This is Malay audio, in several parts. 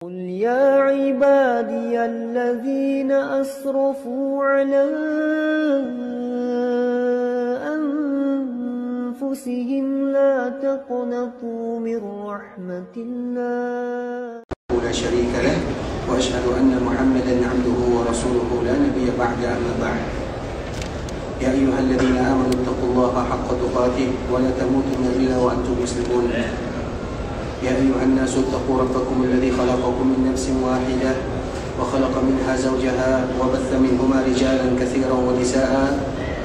قل يا عبادي الذين أسرفوا على أنفسهم لا تقنطوا من رحمة الله لا شريك له وأشهد أن محمدا عبده ورسوله لا نبي بعد أما بعد يا أيها الذين آمنوا اتقوا الله حق تقاته ولا تموتن إلا وأنتم مسلمون يا أيها الناس اتقوا ربكم الذي خلقكم من نفس واحدة وخلق منها زوجها وبث منهما رجالا كثيرا ونساء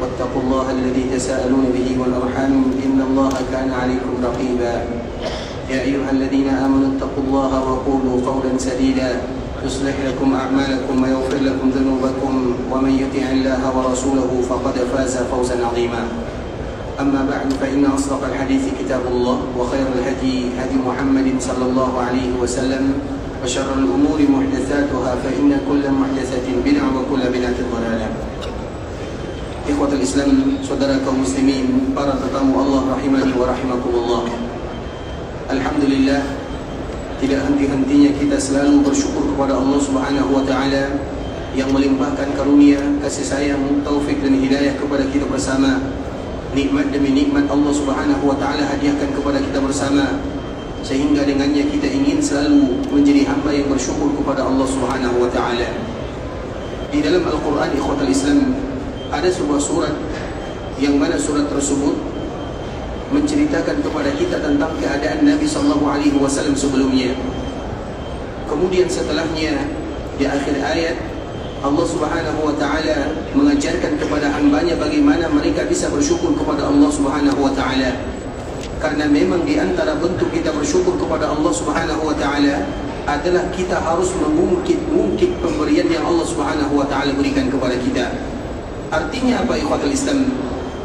واتقوا الله الذي تساءلون به والأرحام إن الله كان عليكم رقيبا يا أيها الذين آمنوا اتقوا الله وقولوا قولا سديدا يصلح لكم أعمالكم ويغفر لكم ذنوبكم ومن يطع الله ورسوله فقد فاز فوزا عظيما أما بعد فإن أصدق الحديث كتاب الله وخير الهدي هدي محمد صلى الله عليه وسلم وشر الأمور محدثاتها فإن كل محدثة بدعة وكل بدعة ضلالة. Ikhwatul Islam, saudara kaum muslimin, para tetamu Allah rahimani wa rahimakumullah. Alhamdulillah, tidak henti-hentinya kita selalu bersyukur kepada Allah Subhanahu wa taala yang melimpahkan karunia, kasih sayang, taufik dan hidayah kepada kita bersama. Nikmat demi nikmat Allah Subhanahu wa taala hadiahkan kepada kita bersama, sehingga dengannya kita ingin selalu menjadi hamba yang bersyukur kepada Allah Subhanahu wa taala. Di dalam Al-Qur'an, ikhwatul Islam, ada sebuah surat yang mana surat tersebut menceritakan kepada kita tentang keadaan Nabi SAW sebelumnya. Kemudian setelahnya di akhir ayat Allah Subhanahu wa taala mengajarkan kepada hambanya bagaimana mereka bisa bersyukur kepada Allah Subhanahu wa taala. Karena memang di antara bentuk kita bersyukur kepada Allah Subhanahu wa taala adalah kita harus mengungkit pemberian yang Allah Subhanahu wa taala berikan kepada kita. Artinya apa, ikhwatul Islam?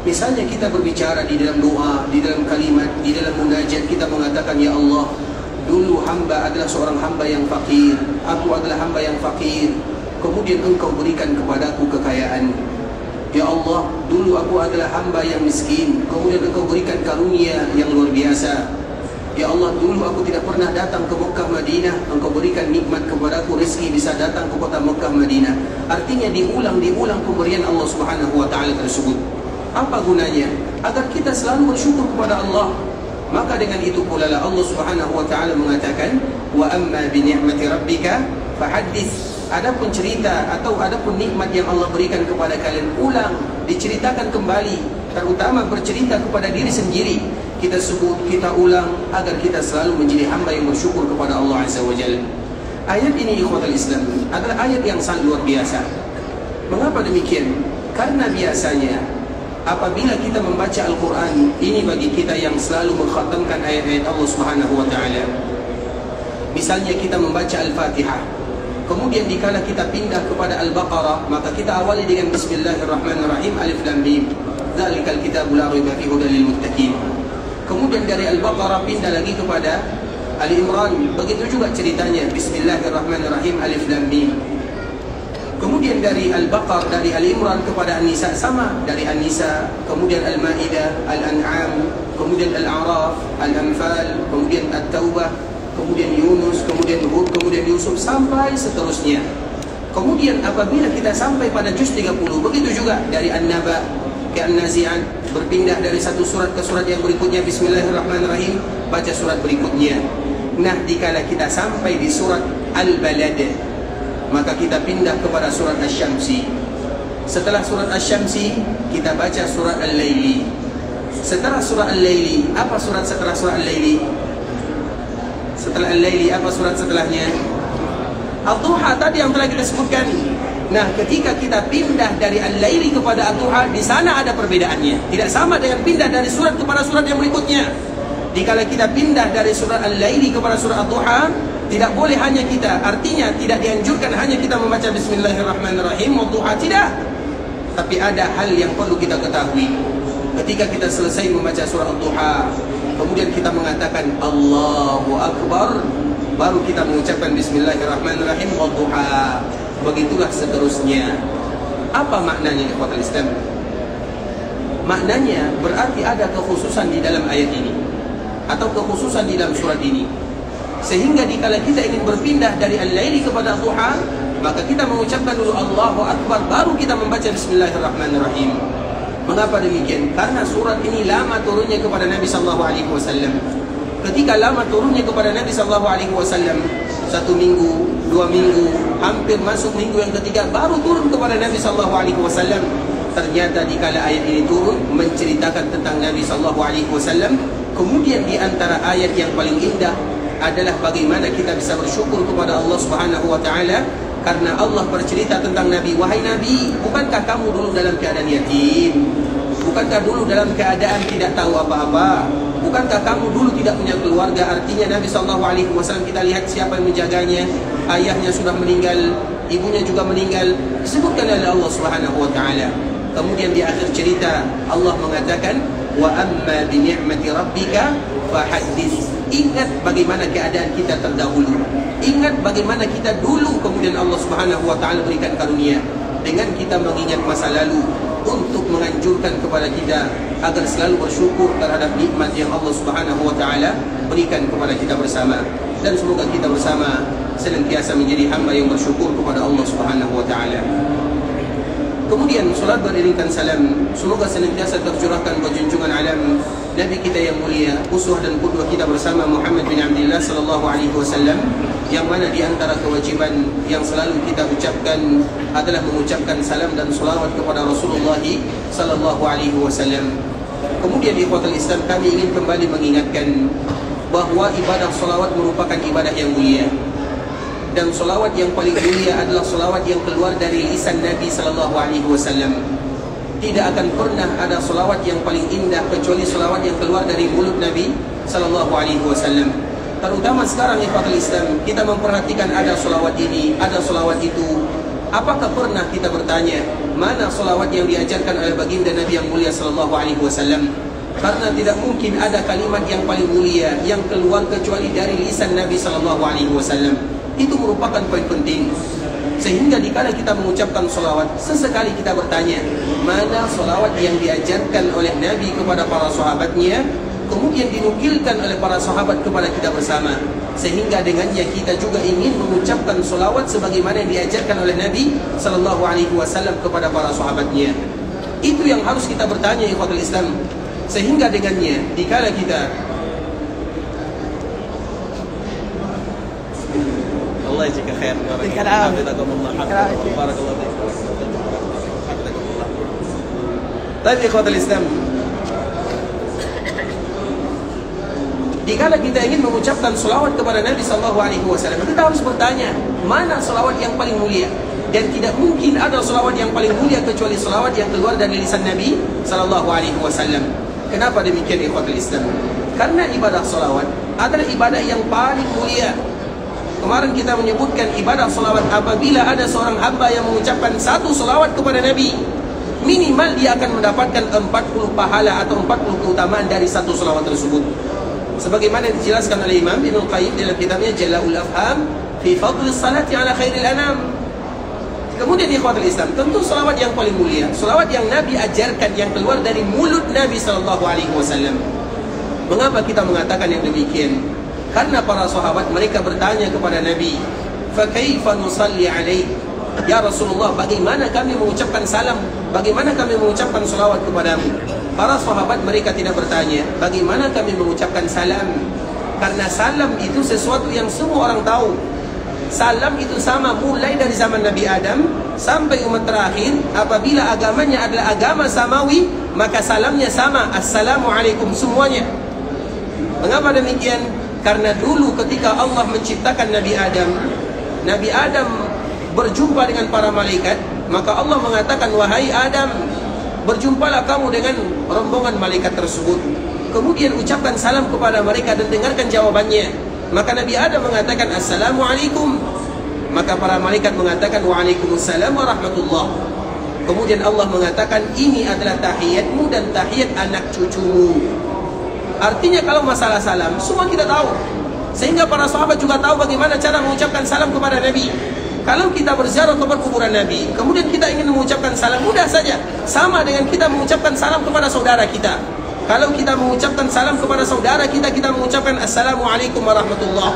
Misalnya kita berbicara di dalam doa, di dalam kalimat, di dalam munajat, kita mengatakan, ya Allah, dulu hamba adalah seorang hamba yang fakir, aku adalah hamba yang fakir, kemudian engkau berikan kepadaku kekayaan. Ya Allah, dulu aku adalah hamba yang miskin, kemudian engkau berikan karunia yang luar biasa. Ya Allah, dulu aku tidak pernah datang ke Mekah Madinah, engkau berikan nikmat kepadaku, rezeki bisa datang ke kota Mekah Madinah. Artinya diulang pemberian Allah Subhanahu wa taala tersebut. Apa gunanya? Agar kita selalu bersyukur kepada Allah. Maka dengan itu pula Allah Subhanahu wa taala mengatakan, wa amma bi ni'mati rabbika fahaddits. Adapun cerita atau adapun nikmat yang Allah berikan kepada kalian, ulang, diceritakan kembali, terutama bercerita kepada diri sendiri. Kita sebut, kita ulang agar kita selalu menjadi hamba yang bersyukur kepada Allah Azza wa Jalla. Ayat ini, ikhwatul Islam, adalah ayat yang sangat luar biasa. Mengapa demikian? Karena biasanya apabila kita membaca Al-Quran, ini bagi kita yang selalu mengkhatamkan ayat-ayat Allah Subhanahu wa taala. Misalnya kita membaca Al-Fatihah, kemudian dikala kita pindah kepada Al-Baqarah, maka kita awali dengan Bismillahirrahmanirrahim, Alif Lam Mim, Dzalikal kitabul la raiba fihi hudal lil muttaqin. Kemudian dari Al-Baqarah pindah lagi kepada Ali Imran, begitu juga ceritanya, Bismillahirrahmanirrahim, Alif Lam Mim. Kemudian dari Al-Baqarah, dari Ali Imran kepada An-Nisa sama, dari An-Nisa, kemudian Al-Ma'idah, Al-An'am, kemudian Al-A'raf, Al-Anfal, kemudian At-Taubah, kemudian Yunus, kemudian Hud, kemudian Yusuf, sampai seterusnya. Kemudian apabila kita sampai pada juz 30, begitu juga dari An-Naba ke An-Nazi'at, berpindah dari satu surat ke surat yang berikutnya, Bismillahirrahmanirrahim, baca surat berikutnya. Nah, dikala kita sampai di surat Al-Balad, maka kita pindah kepada surat Asy-Syamsi. Setelah surat Asy-Syamsi, kita baca surat Al-Laili. Setelah surat Al-Laili, apa surat setelah surat Al-Laili? Setelah Al-Laili, apa surat setelahnya? Ad-Duha tadi yang telah kita sebutkan. Nah, ketika kita pindah dari Al-Laili kepada Ad-Duha, di sana ada perbedaannya. Tidak sama dengan pindah dari surat kepada surat yang berikutnya. Dikala kita pindah dari surat Al-Laili kepada surat Ad-Duha, tidak boleh hanya kita, artinya tidak dianjurkan hanya kita membaca Bismillahirrahmanirrahim, Ad-Duha, tidak. Tapi ada hal yang perlu kita ketahui. Ketika kita selesai membaca surah Ad-Duha, kemudian kita mengatakan Allahu Akbar, baru kita mengucapkan Bismillahirrahmanirrahim, Ad-Duha. Begitulah seterusnya. Apa maknanya, ikhwatul Islam? Maknanya berarti ada kekhususan di dalam ayat ini, atau kekhususan di dalam surat ini. Sehingga dikala kita ingin berpindah dari al-laili kepada duha, maka kita mengucapkan dulu Allahu Akbar, baru kita membaca Bismillahirrahmanirrahim. Mengapa demikian? Karena surat ini lama turunnya kepada Nabi SAW. Ketika lama turunnya kepada Nabi SAW, 1 minggu, 2 minggu, hampir masuk minggu yang ketiga, baru turun kepada Nabi SAW. Ternyata dikala ayat ini turun menceritakan tentang Nabi SAW, kemudian di antara ayat yang paling indah adalah bagaimana kita bisa bersyukur kepada Allah Subhanahu wa taala, karena Allah bercerita tentang Nabi. Wahai Nabi, bukankah kamu dulu dalam keadaan yatim? Bukankah dulu dalam keadaan tidak tahu apa-apa? Bukankah kamu dulu tidak punya keluarga? Artinya Nabi SAW, kita lihat siapa yang menjaganya. Ayahnya sudah meninggal, ibunya juga meninggal, disebutkan oleh Allah Subhanahu wa taala. Kemudian di akhir cerita Allah mengatakan, wa amma bi ni'mati rabbika fahaddits. Ingat bagaimana keadaan kita terdahulu. Ingat bagaimana kita dulu, kemudian Allah Subhanahu wa taala berikan karunia. Dengan kita mengingat masa lalu, untuk menganjurkan kepada kita agar selalu bersyukur terhadap nikmat yang Allah Subhanahu wa taala berikan kepada kita bersama. Dan semoga kita bersama senantiasa menjadi hamba yang bersyukur kepada Allah Subhanahu wa taala. Kemudian salat beriringkan salam semoga senantiasa tercurahkan buat junjungan alam Nabi kita yang mulia, uswah dan qudwah kita bersama Muhammad bin Abdullah sallallahu alaihi wasallam, yang mana di antara kewajiban yang selalu kita ucapkan adalah mengucapkan salam dan selawat kepada Rasulullah sallallahu alaihi wasallam. Kemudian di ikhwatul Islam, kami ingin kembali mengingatkan bahawa ibadah selawat merupakan ibadah yang mulia. Dan solawat yang paling mulia adalah solawat yang keluar dari lisan Nabi sallallahu alaihi wasallam. Tidak akan pernah ada solawat yang paling indah kecuali solawat yang keluar dari mulut Nabi sallallahu alaihi wasallam. Terutama sekarang ikhwatul Islam, kita memperhatikan ada solawat ini, ada solawat itu. Apakah pernah kita bertanya mana solawat yang diajarkan oleh baginda Nabi yang mulia sallallahu alaihi wasallam? Karena tidak mungkin ada kalimat yang paling mulia yang keluar kecuali dari lisan Nabi sallallahu alaihi wasallam. Itu merupakan poin penting. Sehingga dikala kita mengucapkan solawat, sesekali kita bertanya, mana solawat yang diajarkan oleh Nabi kepada para sahabatnya, kemudian dinukilkan oleh para sahabat kepada kita bersama. Sehingga dengannya kita juga ingin mengucapkan solawat sebagaimana yang diajarkan oleh Nabi sallallahu alaihi wasallam kepada para sahabatnya. Itu yang harus kita bertanya, ikhwatul Islam. Sehingga dengannya, dikala kita Allah jika khair. Barakallahu Tapi ikhwatul Islam, dikala kita ingin mengucapkan selawat kepada Nabi sallallahu alaihi wasallam, kita harus bertanya, mana selawat yang paling mulia? Dan tidak mungkin ada selawat yang paling mulia kecuali selawat yang keluar dari lisan Nabi sallallahu alaihi wasallam. Kenapa demikian ikhwatul Islam? Karena ibadah selawat adalah ibadah yang paling mulia. Kemarin kita menyebutkan ibadah salawat, apabila ada seorang hamba yang mengucapkan 1 salawat kepada Nabi, minimal dia akan mendapatkan 40 pahala atau 40 keutamaan dari 1 salawat tersebut. Sebagaimana dijelaskan oleh Imam Ibnu Qayyim dalam kitabnya Jala'ul Afham fi Fadlis Salati ala Khairil Anam. Kemudian ikhwatul Islam, tentu salawat yang paling mulia, salawat yang Nabi ajarkan, yang keluar dari mulut Nabi sallallahu alaihi wasallam. Mengapa kita mengatakan yang demikian? Karena para sahabat mereka bertanya kepada Nabi, "Fa kaifa nusalli alaihi?" Ya Rasulullah, bagaimana kami mengucapkan salam? Bagaimana kami mengucapkan salawat kepadamu? Para sahabat mereka tidak bertanya, bagaimana kami mengucapkan salam? Karena salam itu sesuatu yang semua orang tahu. Salam itu sama mulai dari zaman Nabi Adam sampai umat terakhir. Apabila agamanya adalah agama samawi, maka salamnya sama, Assalamualaikum semuanya. Mengapa demikian? Karena dulu ketika Allah menciptakan Nabi Adam berjumpa dengan para malaikat, maka Allah mengatakan, wahai Adam, berjumpalah kamu dengan rombongan malaikat tersebut. Kemudian ucapkan salam kepada mereka dan dengarkan jawabannya. Maka Nabi Adam mengatakan, Assalamualaikum. Maka para malaikat mengatakan, Waalaikumsalam warahmatullah. Kemudian Allah mengatakan, ini adalah tahiyatmu dan tahiyat anak cucumu. Artinya kalau masalah salam, semua kita tahu. Sehingga para sahabat juga tahu bagaimana cara mengucapkan salam kepada Nabi. Kalau kita berziarah ke kuburan Nabi, kemudian kita ingin mengucapkan salam, mudah saja. Sama dengan kita mengucapkan salam kepada saudara kita. Kalau kita mengucapkan salam kepada saudara kita, kita mengucapkan Assalamualaikum warahmatullah.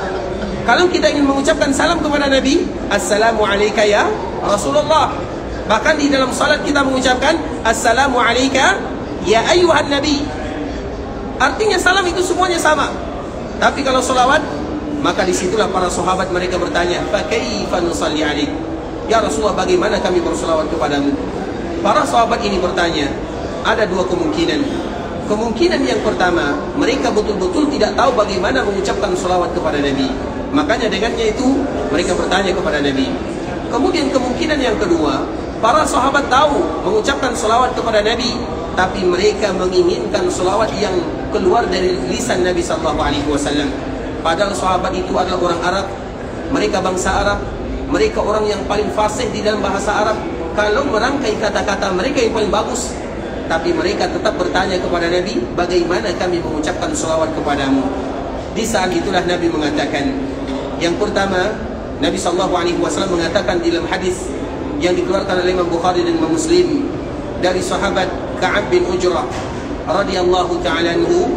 Kalau kita ingin mengucapkan salam kepada Nabi, Assalamu alayka ya Rasulullah. Bahkan di dalam salat kita mengucapkan Assalamu alayka ya ayyuhan Nabi. Artinya salam itu semuanya sama. Tapi kalau salawat, maka disitulah para sahabat mereka bertanya, fa kaifa nusalli alaik? Ya Rasulullah, bagaimana kami bersalawat kepadamu? Para sahabat ini bertanya, ada dua kemungkinan. Kemungkinan yang pertama, mereka betul-betul tidak tahu bagaimana mengucapkan salawat kepada Nabi. Makanya dengannya itu mereka bertanya kepada Nabi. Kemudian kemungkinan yang kedua, para sahabat tahu mengucapkan salawat kepada Nabi, tapi mereka menginginkan salawat yang keluar dari lisan Nabi SAW. Padahal sahabat itu adalah orang Arab, mereka bangsa Arab, mereka orang yang paling fasih di dalam bahasa Arab. Kalau merangkai kata-kata mereka yang paling bagus, tapi mereka tetap bertanya kepada Nabi, bagaimana kami mengucapkan salawat kepadamu? Di saat itulah Nabi mengatakan, yang pertama, Nabi SAW mengatakan di dalam hadis yang dikeluarkan oleh Imam Bukhari dan Imam Muslim dari sahabat Ka'ab bin Ujrah radhiyallahu ta'ala anhu,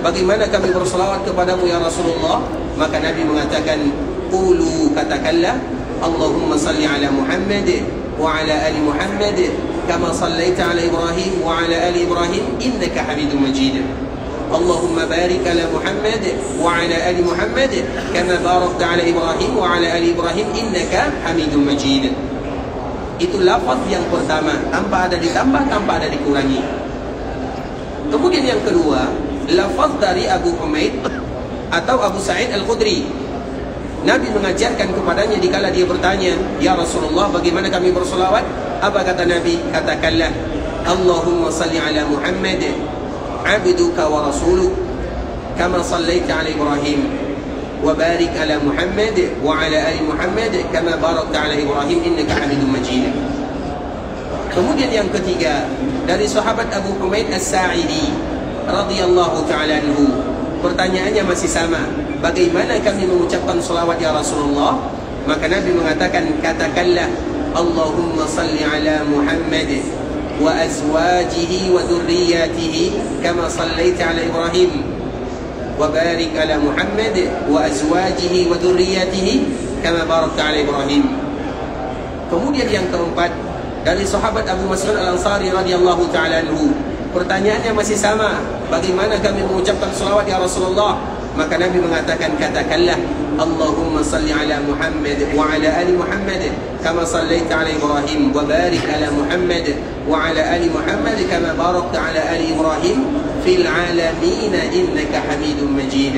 bagaimana kami bersalawat kepadamu ya Rasulullah? Maka Nabi mengatakan, qulu, katakanlah, Allahumma salli ala Muhammad wa ala ali Muhammad kama sallaita ala Ibrahim wa ala ali Ibrahim innaka Hamidum Majid. Allahumma barik ala Muhammad wa ala ali Muhammad kama barakta ala Ibrahim wa ala ali Ibrahim innaka Hamidum Majid. Itu lafaz yang pertama, tanpa ada ditambah, tanpa ada dikurangi. Kemudian yang kedua, lafaz dari Abu Humaid atau Abu Sa'id Al-Khudri. Nabi mengajarkan kepadanya dikala dia bertanya, ya Rasulullah, bagaimana kami bersolawat? Apa kata Nabi? Katakanlah, Allahumma salli ala Muhammad abduka wa rasuluk kama sallaita ala Ibrahim wa barik ala Muhammad wa ala ali Muhammad kama barakta ala Ibrahim innaka Hamidum Majid. Kemudian yang ketiga, dari sahabat Abu Humaid As-Sa'idi radhiyallahu ta'ala anhu, pertanyaannya masih sama, bagaimana kami mengucapkan salawat ya Rasulullah? Maka Nabi mengatakan, katakanlah, Allahumma salli ala Muhammad wa azwajihi wa dhurriyyatihi kama sallaita ala Ibrahim wa barik ala Muhammad wa azwajihi wa dhurriyyatihi kama barakta ala Ibrahim. Kemudian yang keempat, dari sahabat Abu Mas'ud Al-Ansari radhiyallahu ta'ala anhu, pertanyaannya masih sama, bagaimana kami mengucapkan salawat ya Rasulullah? Maka Nabi mengatakan, katakanlah, Allahumma salli ala Muhammad wa ala ali Muhammad kama sallaita ala Ibrahim wa barik ala Muhammad wa ala ali Muhammad kama barakta ala ali Ibrahim fil alamin innaka Hamidum Majid.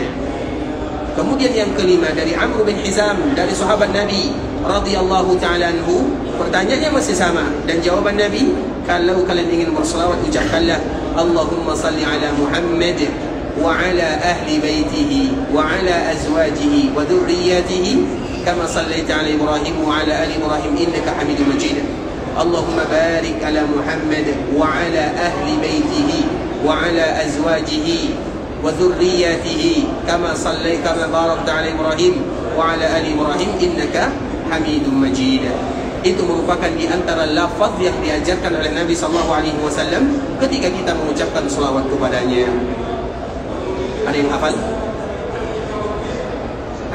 Kemudian yang kelima, dari Amr bin Hizam, dari sahabat Nabi radhiyallahu ta'ala anhu, pertanyaannya masih sama, dan jawaban Nabi, kalau kalian ingin bersalawat, ucapkanlah Allahumma salli ala Muhammad wa ala ahli baitihi wa ala azwajihi wa dhurriyyatihi kama sallaita ala Ibrahim wa ala ali Ibrahim innaka Hamidum Majid. Allahumma barik ala Muhammad wa ala ahli baitihi wa ala azwajihi wa dhurriyyatihi kama sallaita kama barakta ala Ibrahim wa ala ali Ibrahim innaka Hamidum Majid. Itu merupakan di antara lafaz yang diajarkan oleh Nabi SAW ketika kita mengucapkan salawat kepadanya. Ada yang hafal?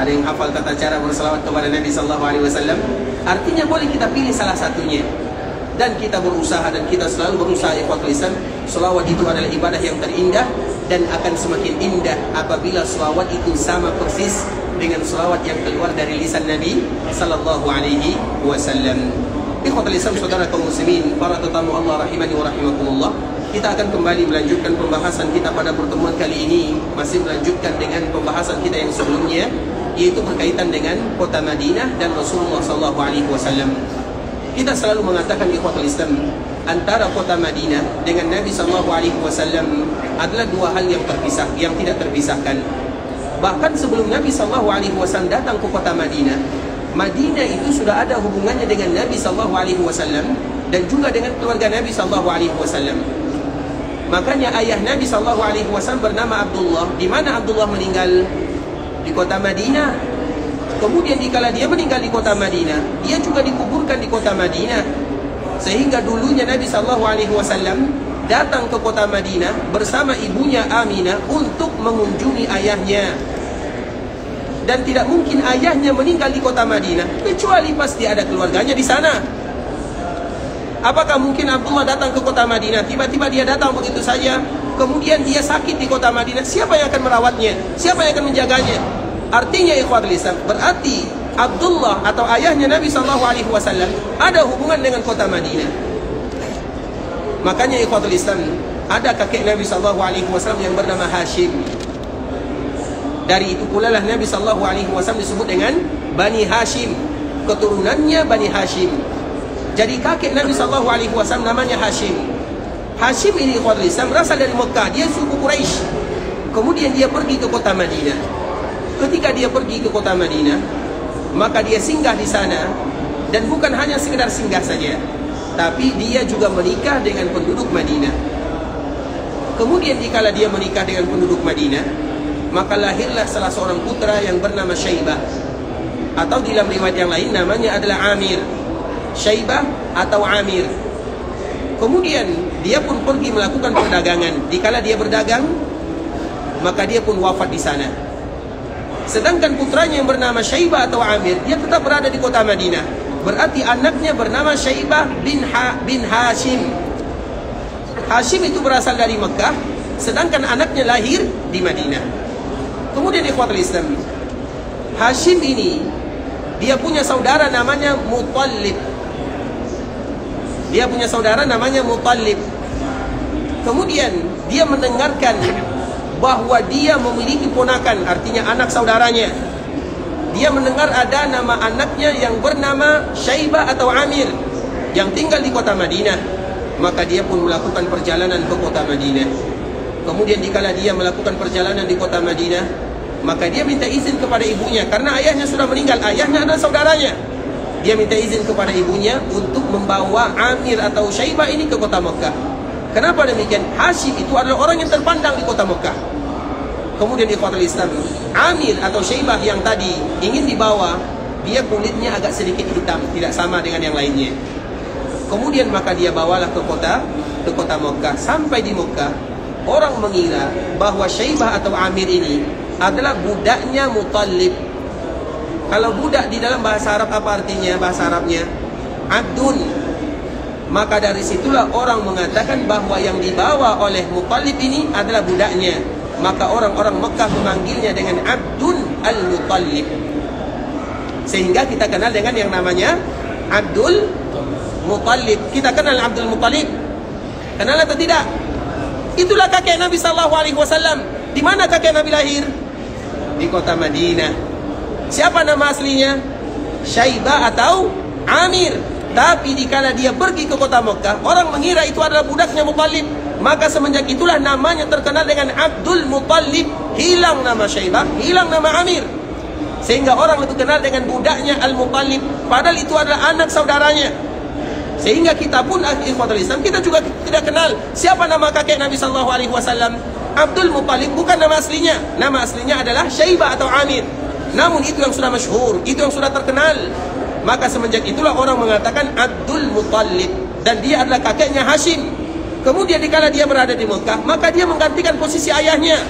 Ada yang hafal tata cara bersalawat kepada Nabi SAW? Artinya boleh kita pilih salah satunya, dan kita berusaha, dan kita selalu berusaha ikhwatul Islam. Salawat itu adalah ibadah yang terindah, dan akan semakin indah apabila salawat itu sama persis dengan salawat yang keluar dari lisan Nabi sallallahu alaihi wasallam. Ikhwatul Islam, saudara kaum muslimin, para tetamu Allah rahimani wa rahimakumullah, kita akan kembali melanjutkan pembahasan kita pada pertemuan kali ini, masih melanjutkan dengan pembahasan kita yang sebelumnya, yaitu berkaitan dengan kota Madinah dan Rasulullah sallallahu alaihi wasallam. Kita selalu mengatakan ikhwatul Islam, antara kota Madinah dengan Nabi sallallahu alaihi wasallam adalah dua hal yang terpisah, yang tidak terpisahkan. Bahkan sebelum Nabi sallallahu alaihi wasallam datang ke kota Madinah, Madinah itu sudah ada hubungannya dengan Nabi sallallahu alaihi wasallam dan juga dengan keluarga Nabi sallallahu alaihi wasallam. Makanya ayah Nabi SAW bernama Abdullah. Di mana Abdullah meninggal? Di kota Madinah. Kemudian dikala dia meninggal di kota Madinah, dia juga dikuburkan di kota Madinah. Sehingga dulunya Nabi SAW datang ke kota Madinah bersama ibunya Aminah untuk mengunjungi ayahnya. dan tidak mungkin ayahnya meninggal di kota Madinah kecuali pasti ada keluarganya di sana. Apakah mungkin Abdullah datang ke kota Madinah, tiba-tiba dia datang begitu saja, kemudian dia sakit di kota Madinah? Siapa yang akan merawatnya? Siapa yang akan menjaganya? Artinya ikhwatul Islam, berarti Abdullah atau ayahnya Nabi SAW ada hubungan dengan kota Madinah. Makanya ikhwatul Islam, ada kakek Nabi SAW yang bernama Hashim. Dari itu pula lah Nabi SAW disebut dengan Bani Hashim, keturunannya Bani Hashim. Jadi kakek Nabi SAW namanya Hashim. Hashim ini ikhwatul Islam berasal dari Mekah, dia suku Quraisy. Kemudian dia pergi ke kota Madinah. Ketika dia pergi ke kota Madinah, maka dia singgah di sana. Dan bukan hanya sekedar singgah saja, tapi dia juga menikah dengan penduduk Madinah. Kemudian dikala dia menikah dengan penduduk Madinah, maka lahirlah salah seorang putra yang bernama Syaibah, atau dalam riwayat yang lain namanya adalah Amir. Syaibah atau Amir. Kemudian dia pun pergi melakukan perdagangan. Dikala dia berdagang, maka dia pun wafat di sana. Sedangkan putranya yang bernama Syaibah atau Amir, dia tetap berada di kota Madinah. Berarti anaknya bernama Syaibah bin Hashim. Hashim itu berasal dari Mekah, sedangkan anaknya lahir di Madinah. Kemudian ikhwatul Islam, Hashim ini dia punya saudara namanya Muttalib. Dia punya saudara namanya Muttalib. Kemudian dia mendengarkan bahwa dia memiliki ponakan, artinya anak saudaranya. Dia mendengar ada nama anaknya yang bernama Syaibah atau Amir yang tinggal di kota Madinah. Maka dia pun melakukan perjalanan ke kota Madinah. Kemudian dikala dia melakukan perjalanan di kota Madinah, maka dia minta izin kepada ibunya, karena ayahnya sudah meninggal, ayahnya adalah saudaranya. Dia minta izin kepada ibunya untuk membawa Amir atau Syaibah ini ke kota Mekah. Kenapa demikian? Hashim itu adalah orang yang terpandang di kota Mekah. Kemudian ikhwatul Islam, Amir atau Syaibah yang tadi ingin dibawa, dia kulitnya agak sedikit hitam, tidak sama dengan yang lainnya. Kemudian maka dia bawalah ke kota Mekah. Sampai di Mekah, orang mengira bahwa Syaibah atau Amir ini adalah budaknya Muttalib. Kalau budak di dalam bahasa Arab apa artinya? Bahasa Arabnya Abdun. Maka dari situlah orang mengatakan bahwa yang dibawa oleh Muttalib ini adalah budaknya. Maka orang-orang Mekah memanggilnya dengan Abdun al-Muttalib. Sehingga kita kenal dengan yang namanya Abdul Muttalib. Kita kenal Abdul Muttalib? Kenal atau tidak? Itulah kakek Nabi SAW. Di mana kakek Nabi lahir? Di kota Madinah. Siapa nama aslinya? Syaibah atau Amir. Tapi dikala dia pergi ke kota Mekah, orang mengira itu adalah budaknya Muttalib. Maka semenjak itulah namanya terkenal dengan Abdul Muttalib. Hilang nama Syaibah, hilang nama Amir. Sehingga orang itu kenal dengan budaknya Al-Muttalib, padahal itu adalah anak saudaranya. Sehingga kita pun ikhwatul Islam, kita juga tidak kenal siapa nama kakek Nabi SAW. Abdul Muttalib bukan nama aslinya. Nama aslinya adalah Syaibah atau Amir. Namun itu yang sudah masyhur, itu yang sudah terkenal. Maka semenjak itulah orang mengatakan Abdul Muttalib, dan dia adalah kakeknya Hashim. Kemudian dikala dia berada di Mekah, maka dia menggantikan posisi ayahnya.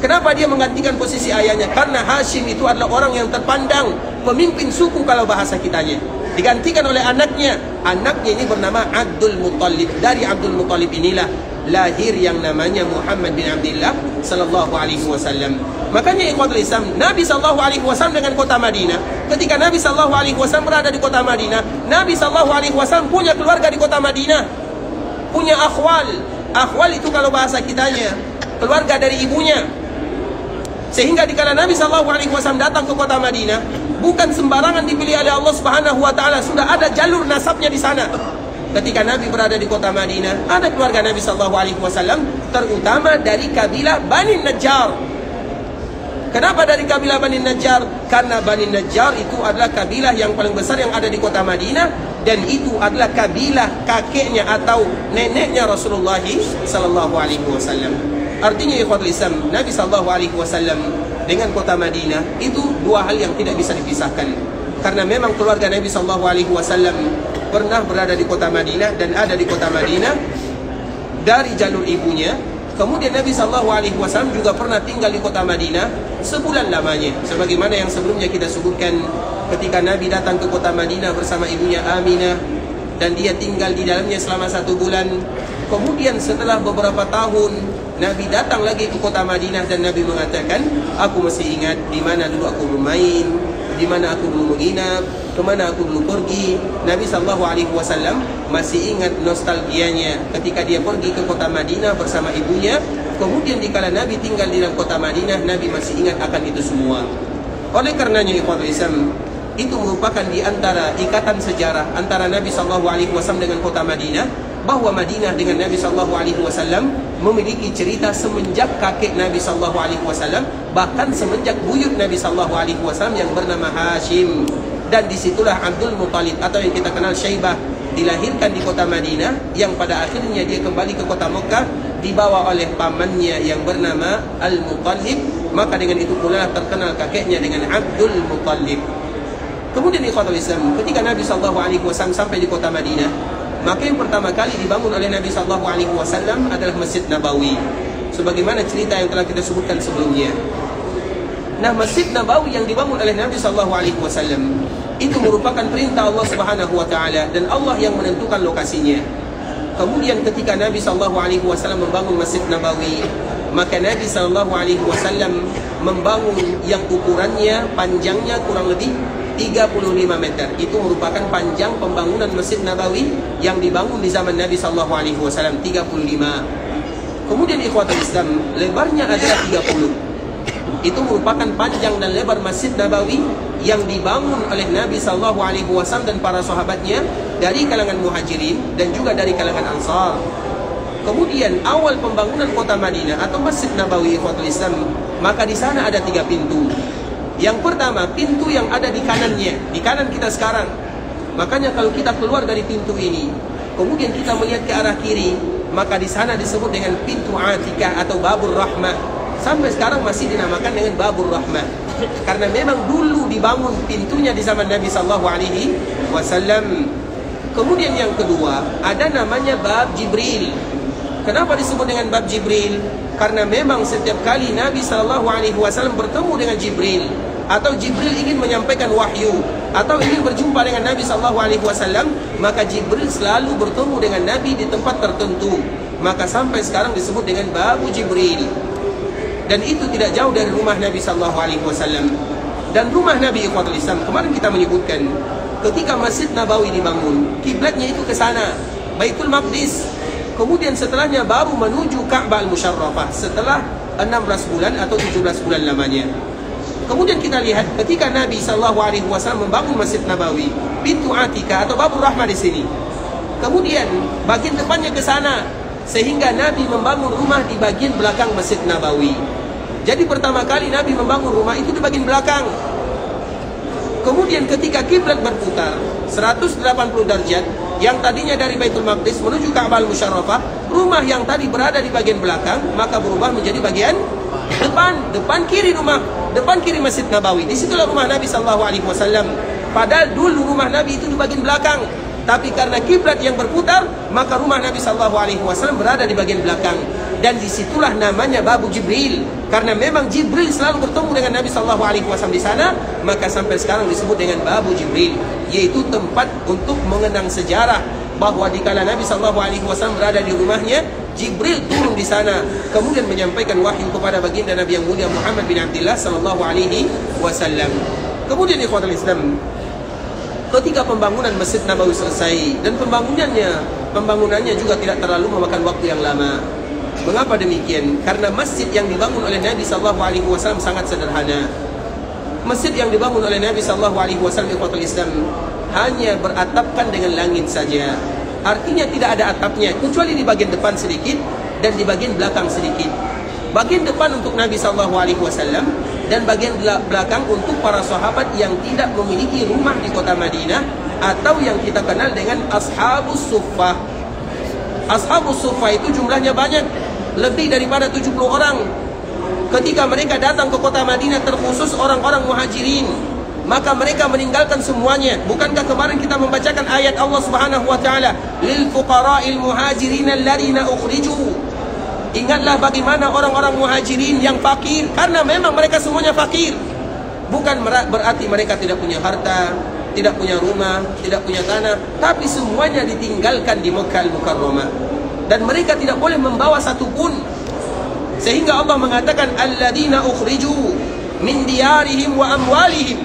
Kenapa dia menggantikan posisi ayahnya? Karena Hashim itu adalah orang yang terpandang, pemimpin suku kalau bahasa kitanya. Digantikan oleh anaknya. Anaknya ini bernama Abdul Muttalib. Dari Abdul Muttalib inilah lahir yang namanya Muhammad bin Abdullah sallallahu alaihi wasallam. Makanya ikhwatul Islam, Nabi sallallahu alaihi wasallam dengan kota Madinah, ketika Nabi sallallahu alaihi wasallam berada di kota Madinah, Nabi sallallahu alaihi wasallam punya keluarga di kota Madinah. Punya akhwal. Akhwal itu kalau bahasa kitanya keluarga dari ibunya. Sehingga dikala Nabi sallallahu alaihi wasallam datang ke kota Madinah, bukan sembarangan dipilih oleh Allah Subhanahu wa taala, sudah ada jalur nasabnya di sana. Ketika Nabi berada di kota Madinah, ada keluarga Nabi sallallahu alaihi wasallam terutama dari kabilah Bani Najjar. Kenapa dari kabilah Bani Najjar? Karena Bani Najjar itu adalah kabilah yang paling besar yang ada di kota Madinah, dan itu adalah kabilah kakeknya atau neneknya Rasulullah sallallahu alaihi wasallam. Artinya ikhwatul Islam, Nabi sallallahu alaihi wasallam dengan kota Madinah itu dua hal yang tidak bisa dipisahkan. Karena memang keluarga Nabi sallallahu alaihi wasallam pernah berada di kota Madinah dan ada di kota Madinah dari jalur ibunya. Kemudian Nabi SAW juga pernah tinggal di kota Madinah sebulan lamanya, sebagaimana yang sebelumnya kita sebutkan ketika Nabi datang ke kota Madinah bersama ibunya Aminah, dan dia tinggal di dalamnya selama 1 bulan. Kemudian setelah beberapa tahun Nabi datang lagi ke kota Madinah dan Nabi mengatakan, aku masih ingat di mana dulu aku bermain, di mana aku dulu menginap, kemana aku dulu pergi. Nabi SAW masih ingat nostalgianya ketika dia pergi ke kota Madinah bersama ibunya. Kemudian dikala Nabi tinggal di dalam kota Madinah, Nabi masih ingat akan itu semua. Oleh karenanya ikhwatul Islam, itu merupakan di antara ikatan sejarah antara Nabi SAW dengan kota Madinah, bahwa Madinah dengan Nabi SAW memiliki cerita semenjak kakek Nabi SAW, bahkan semenjak buyut Nabi SAW yang bernama Hashim. Dan disitulah Abdul Muttalib atau yang kita kenal Syaibah dilahirkan di kota Madinah, yang pada akhirnya dia kembali ke kota Mekah dibawa oleh pamannya yang bernama Al-Muttalib. Maka dengan itu pula terkenal kakeknya dengan Abdul Muttalib. Kemudian ikhwatul Islam, ketika Nabi SAW sampai di kota Madinah, maka yang pertama kali dibangun oleh Nabi SAW adalah Masjid Nabawi, sebagaimana cerita yang telah kita sebutkan sebelumnya. Nah, Masjid Nabawi yang dibangun oleh Nabi SAW itu merupakan perintah Allah Subhanahu Wa Taala, dan Allah yang menentukan lokasinya. Kemudian ketika Nabi SAW membangun Masjid Nabawi, maka Nabi SAW membangun yang ukurannya, panjangnya kurang lebih 35 meter. Itu merupakan panjang pembangunan Masjid Nabawi yang dibangun di zaman Nabi SAW, 35. Kemudian ikhwatul Islam, lebarnya adalah 30. Itu merupakan panjang dan lebar Masjid Nabawi yang dibangun oleh Nabi SAW dan para sahabatnya dari kalangan Muhajirin dan juga dari kalangan Ansar. Kemudian awal pembangunan kota Madinah atau Masjid Nabawi ikhwatul Islam, maka di sana ada 3 pintu. Yang pertama, pintu yang ada di kanannya, di kanan kita sekarang. Makanya kalau kita keluar dari pintu ini, kemudian kita melihat ke arah kiri, maka di sana disebut dengan pintu Atikah atau Babur Rahmah. Sampai sekarang masih dinamakan dengan Babur Rahmah, karena memang dulu dibangun pintunya di zaman Nabi SAW. Kemudian yang kedua, ada namanya Bab Jibril. Kenapa disebut dengan Bab Jibril? Karena memang setiap kali Nabi SAW bertemu dengan Jibril, atau Jibril ingin menyampaikan wahyu, atau ingin berjumpa dengan Nabi SAW, maka Jibril selalu bertemu dengan Nabi di tempat tertentu. Maka sampai sekarang disebut dengan Babu Jibril. Dan itu tidak jauh dari rumah Nabi SAW. Dan rumah Nabi ikhwatul Islam, kemarin kita menyebutkan, ketika Masjid Nabawi dibangun, kiblatnya itu ke sana, Baitul Maqdis. Kemudian setelahnya baru menuju Ka'bah Al-Musharrafah setelah 16 bulan atau 17 bulan lamanya. Kemudian kita lihat ketika Nabi SAW membangun Masjid Nabawi, pintu Atikah atau Babur Rahmah di sini. Kemudian bagian depannya ke sana, sehingga Nabi membangun rumah di bagian belakang Masjid Nabawi. Jadi pertama kali Nabi membangun rumah itu di bagian belakang. Kemudian ketika kiblat berputar 180 derajat, yang tadinya dari Baitul Maqdis menuju Ka'bah Al-Musharrafah, rumah yang tadi berada di bagian belakang maka berubah menjadi bagian depan kiri rumah, depan kiri Masjid Nabawi. Disitulah rumah Nabi SAW. Padahal dulu rumah Nabi itu di bagian belakang, tapi karena kiblat yang berputar, maka rumah Nabi SAW berada di bagian belakang. Dan disitulah namanya Babu Jibril, karena memang Jibril selalu bertemu dengan Nabi SAW di sana. Maka sampai sekarang disebut dengan Babu Jibril, yaitu tempat untuk mengenang sejarah bahwa dikala Nabi SAW berada di rumahnya, Jibril turun di sana, kemudian menyampaikan wahyu kepada baginda Nabi yang mulia Muhammad bin Abdullah SAW. Kemudian ikhwatul Islam, ketika pembangunan Masjid Nabawi selesai, dan pembangunannya juga tidak terlalu memakan waktu yang lama. Mengapa demikian? Karena masjid yang dibangun oleh Nabi SAW sangat sederhana. Masjid yang dibangun oleh Nabi SAW ikhwatul Islam hanya beratapkan dengan langit saja. Artinya tidak ada atapnya, kecuali di bagian depan sedikit dan di bagian belakang sedikit. Bagian depan untuk Nabi SAW dan bagian belakang untuk para sahabat yang tidak memiliki rumah di kota Madinah, atau yang kita kenal dengan Ashabus Suffah. Ashabus Suffah itu jumlahnya banyak, lebih daripada 70 orang. Ketika mereka datang ke kota Madinah, terkhusus orang-orang Muhajirin, maka mereka meninggalkan semuanya. Bukankah kemarin kita membacakan ayat Allah Subhanahu wa taala, lil fuqara'il muhajirin alladziina ukhriju Ingatlah bagaimana orang-orang muhajirin yang fakir, karena memang mereka semuanya fakir. Bukan berarti mereka tidak punya harta, tidak punya rumah, tidak punya tanah, tapi semuanya ditinggalkan di Makkah Al-Mukarramah. Dan mereka tidak boleh membawa satu pun. Sehingga Allah mengatakan alladzina ukhriju min diyarihim wa amwalihim.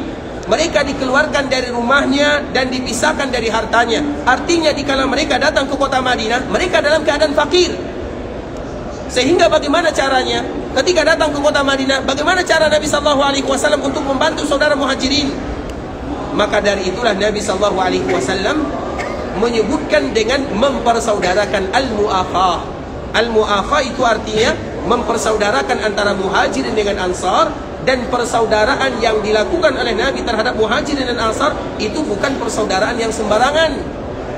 Mereka dikeluarkan dari rumahnya dan dipisahkan dari hartanya. Artinya dikala mereka datang ke kota Madinah, mereka dalam keadaan fakir. Sehingga bagaimana caranya? Ketika datang ke kota Madinah, bagaimana cara Nabi SAW untuk membantu saudara muhajirin? Maka dari itulah Nabi SAW menyebutkan dengan mempersaudarakan al-mu'akhah. Al-mu'akhah itu artinya mempersaudarakan antara muhajirin dengan ansar. Dan persaudaraan yang dilakukan oleh Nabi terhadap muhajirin dan ansar itu bukan persaudaraan yang sembarangan.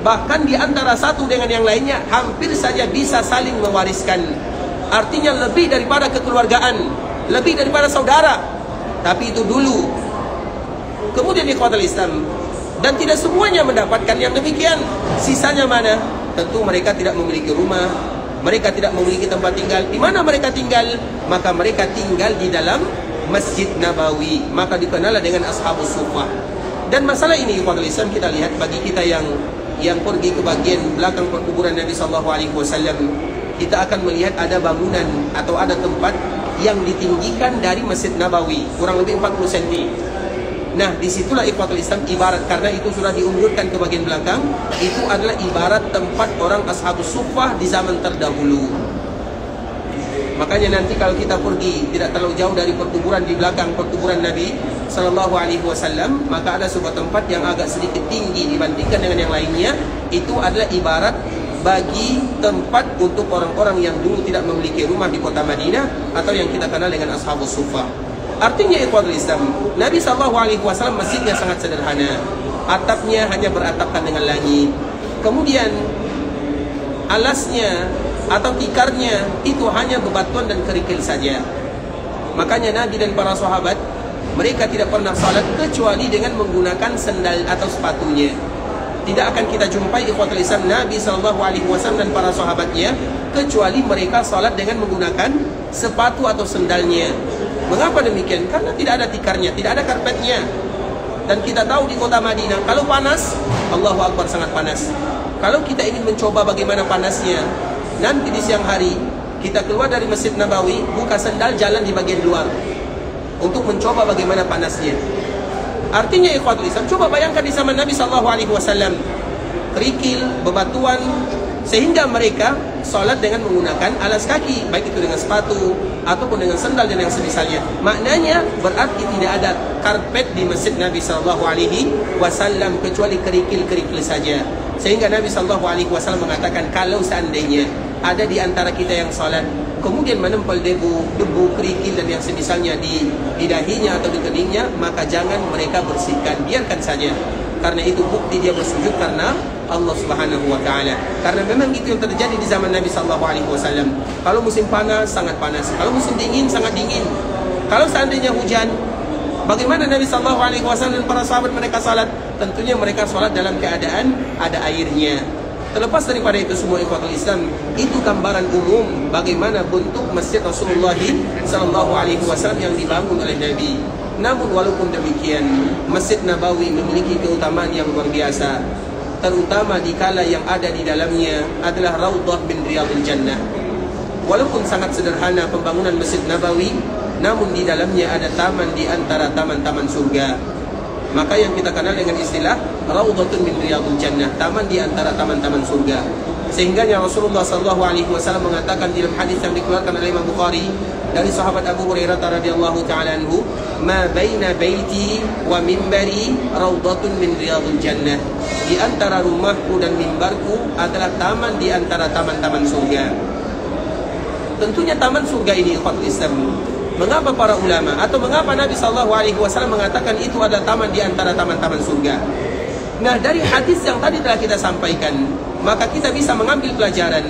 Bahkan di antara satu dengan yang lainnya hampir saja bisa saling mewariskan. Artinya lebih daripada kekeluargaan, lebih daripada saudara. Tapi itu dulu. Kemudian ikhwatul Islam, dan tidak semuanya mendapatkan yang demikian. Sisanya mana? Tentu mereka tidak memiliki rumah, mereka tidak memiliki tempat tinggal. Di mana mereka tinggal? Maka mereka tinggal di dalam Masjid Nabawi, maka dikenal dengan Ashabus Suffah. Dan masalah ini ikhwatul Islam, kita lihat bagi kita yang pergi ke bagian belakang perkuburan Nabi SAW, kita akan melihat ada bangunan atau ada tempat yang ditinggikan dari Masjid Nabawi kurang lebih 40 cm. Nah, disitulah ikhwatul Islam ibarat, karena itu sudah diunjurkan ke bagian belakang, itu adalah ibarat tempat orang Ashabus Suffah di zaman terdahulu. Makanya nanti kalau kita pergi tidak terlalu jauh dari perkuburan di belakang perkuburan Nabi SAW, maka ada sebuah tempat yang agak sedikit tinggi dibandingkan dengan yang lainnya. Itu adalah ibarat bagi tempat untuk orang-orang yang dulu tidak memiliki rumah di kota Madinah, atau yang kita kenal dengan Ashabus Suffah. Artinya ikhwatul Islam, Nabi SAW masjidnya sangat sederhana. Atapnya hanya beratapkan dengan langit. Kemudian alasnya atau tikarnya itu hanya bebatuan dan kerikil saja. Makanya Nabi dan para sahabat, mereka tidak pernah salat kecuali dengan menggunakan sendal atau sepatunya. Tidak akan kita jumpai ikhwatul Islam Nabi SAW dan para sahabatnya kecuali mereka salat dengan menggunakan sepatu atau sendalnya. Mengapa demikian? Karena tidak ada tikarnya, tidak ada karpetnya. Dan kita tahu di kota Madinah, kalau panas, Allahu Akbar, sangat panas. Kalau kita ingin mencoba bagaimana panasnya, nanti di siang hari kita keluar dari Masjid Nabawi, buka sendal, jalan di bagian luar untuk mencoba bagaimana panasnya. Artinya ikhwatul Islam, coba bayangkan di zaman Nabi SAW, kerikil, bebatuan, sehingga mereka sholat dengan menggunakan alas kaki, baik itu dengan sepatu ataupun dengan sendal dan yang semisalnya. Maknanya berarti tidak ada karpet di Masjid Nabi SAW kecuali kerikil-kerikil saja. Sehingga Nabi SAW mengatakan, kalau seandainya ada di antara kita yang salat kemudian menempel debu, kerikil dan yang semisalnya di dahinya atau di keningnya, maka jangan mereka bersihkan, biarkan saja. Karena itu bukti dia bersujud karena Allah Subhanahu wa taala. Karena memang itu yang terjadi di zaman Nabi SAW. Kalau musim panas sangat panas, kalau musim dingin sangat dingin. Kalau seandainya hujan, bagaimana Nabi SAW dan para sahabat mereka salat? Tentunya mereka salat dalam keadaan ada airnya. Terlepas daripada itu semua ikhwatul Islam, itu gambaran umum bagaimana bentuk Masjid Rasulullah SAW yang dibangun oleh Nabi. Namun walaupun demikian, Masjid Nabawi memiliki keutamaan yang luar biasa. Terutama dikala yang ada di dalamnya adalah Raudhah min Riyadil Jannah. Walaupun sangat sederhana pembangunan Masjid Nabawi, namun di dalamnya ada taman di antara taman-taman surga. Maka yang kita kenal dengan istilah Raudhatun min Riyadil Jannah, taman di antara taman-taman surga. Sehingga Rasulullah SAW mengatakan dalam hadis yang dikeluarkan oleh Imam Bukhari dari sahabat Abu Hurairah radhiyallahu taala anhu, "Ma baina baiti wa minbari raudhatun min Riyadil Jannah." Di antara rumahku dan mimbarku adalah taman di antara taman-taman surga. Tentunya taman surga ini ikhwatul Islam. Mengapa para ulama atau mengapa Nabi SAW mengatakan itu adalah taman di antara taman-taman surga? Nah, dari hadis yang tadi telah kita sampaikan, maka kita bisa mengambil pelajaran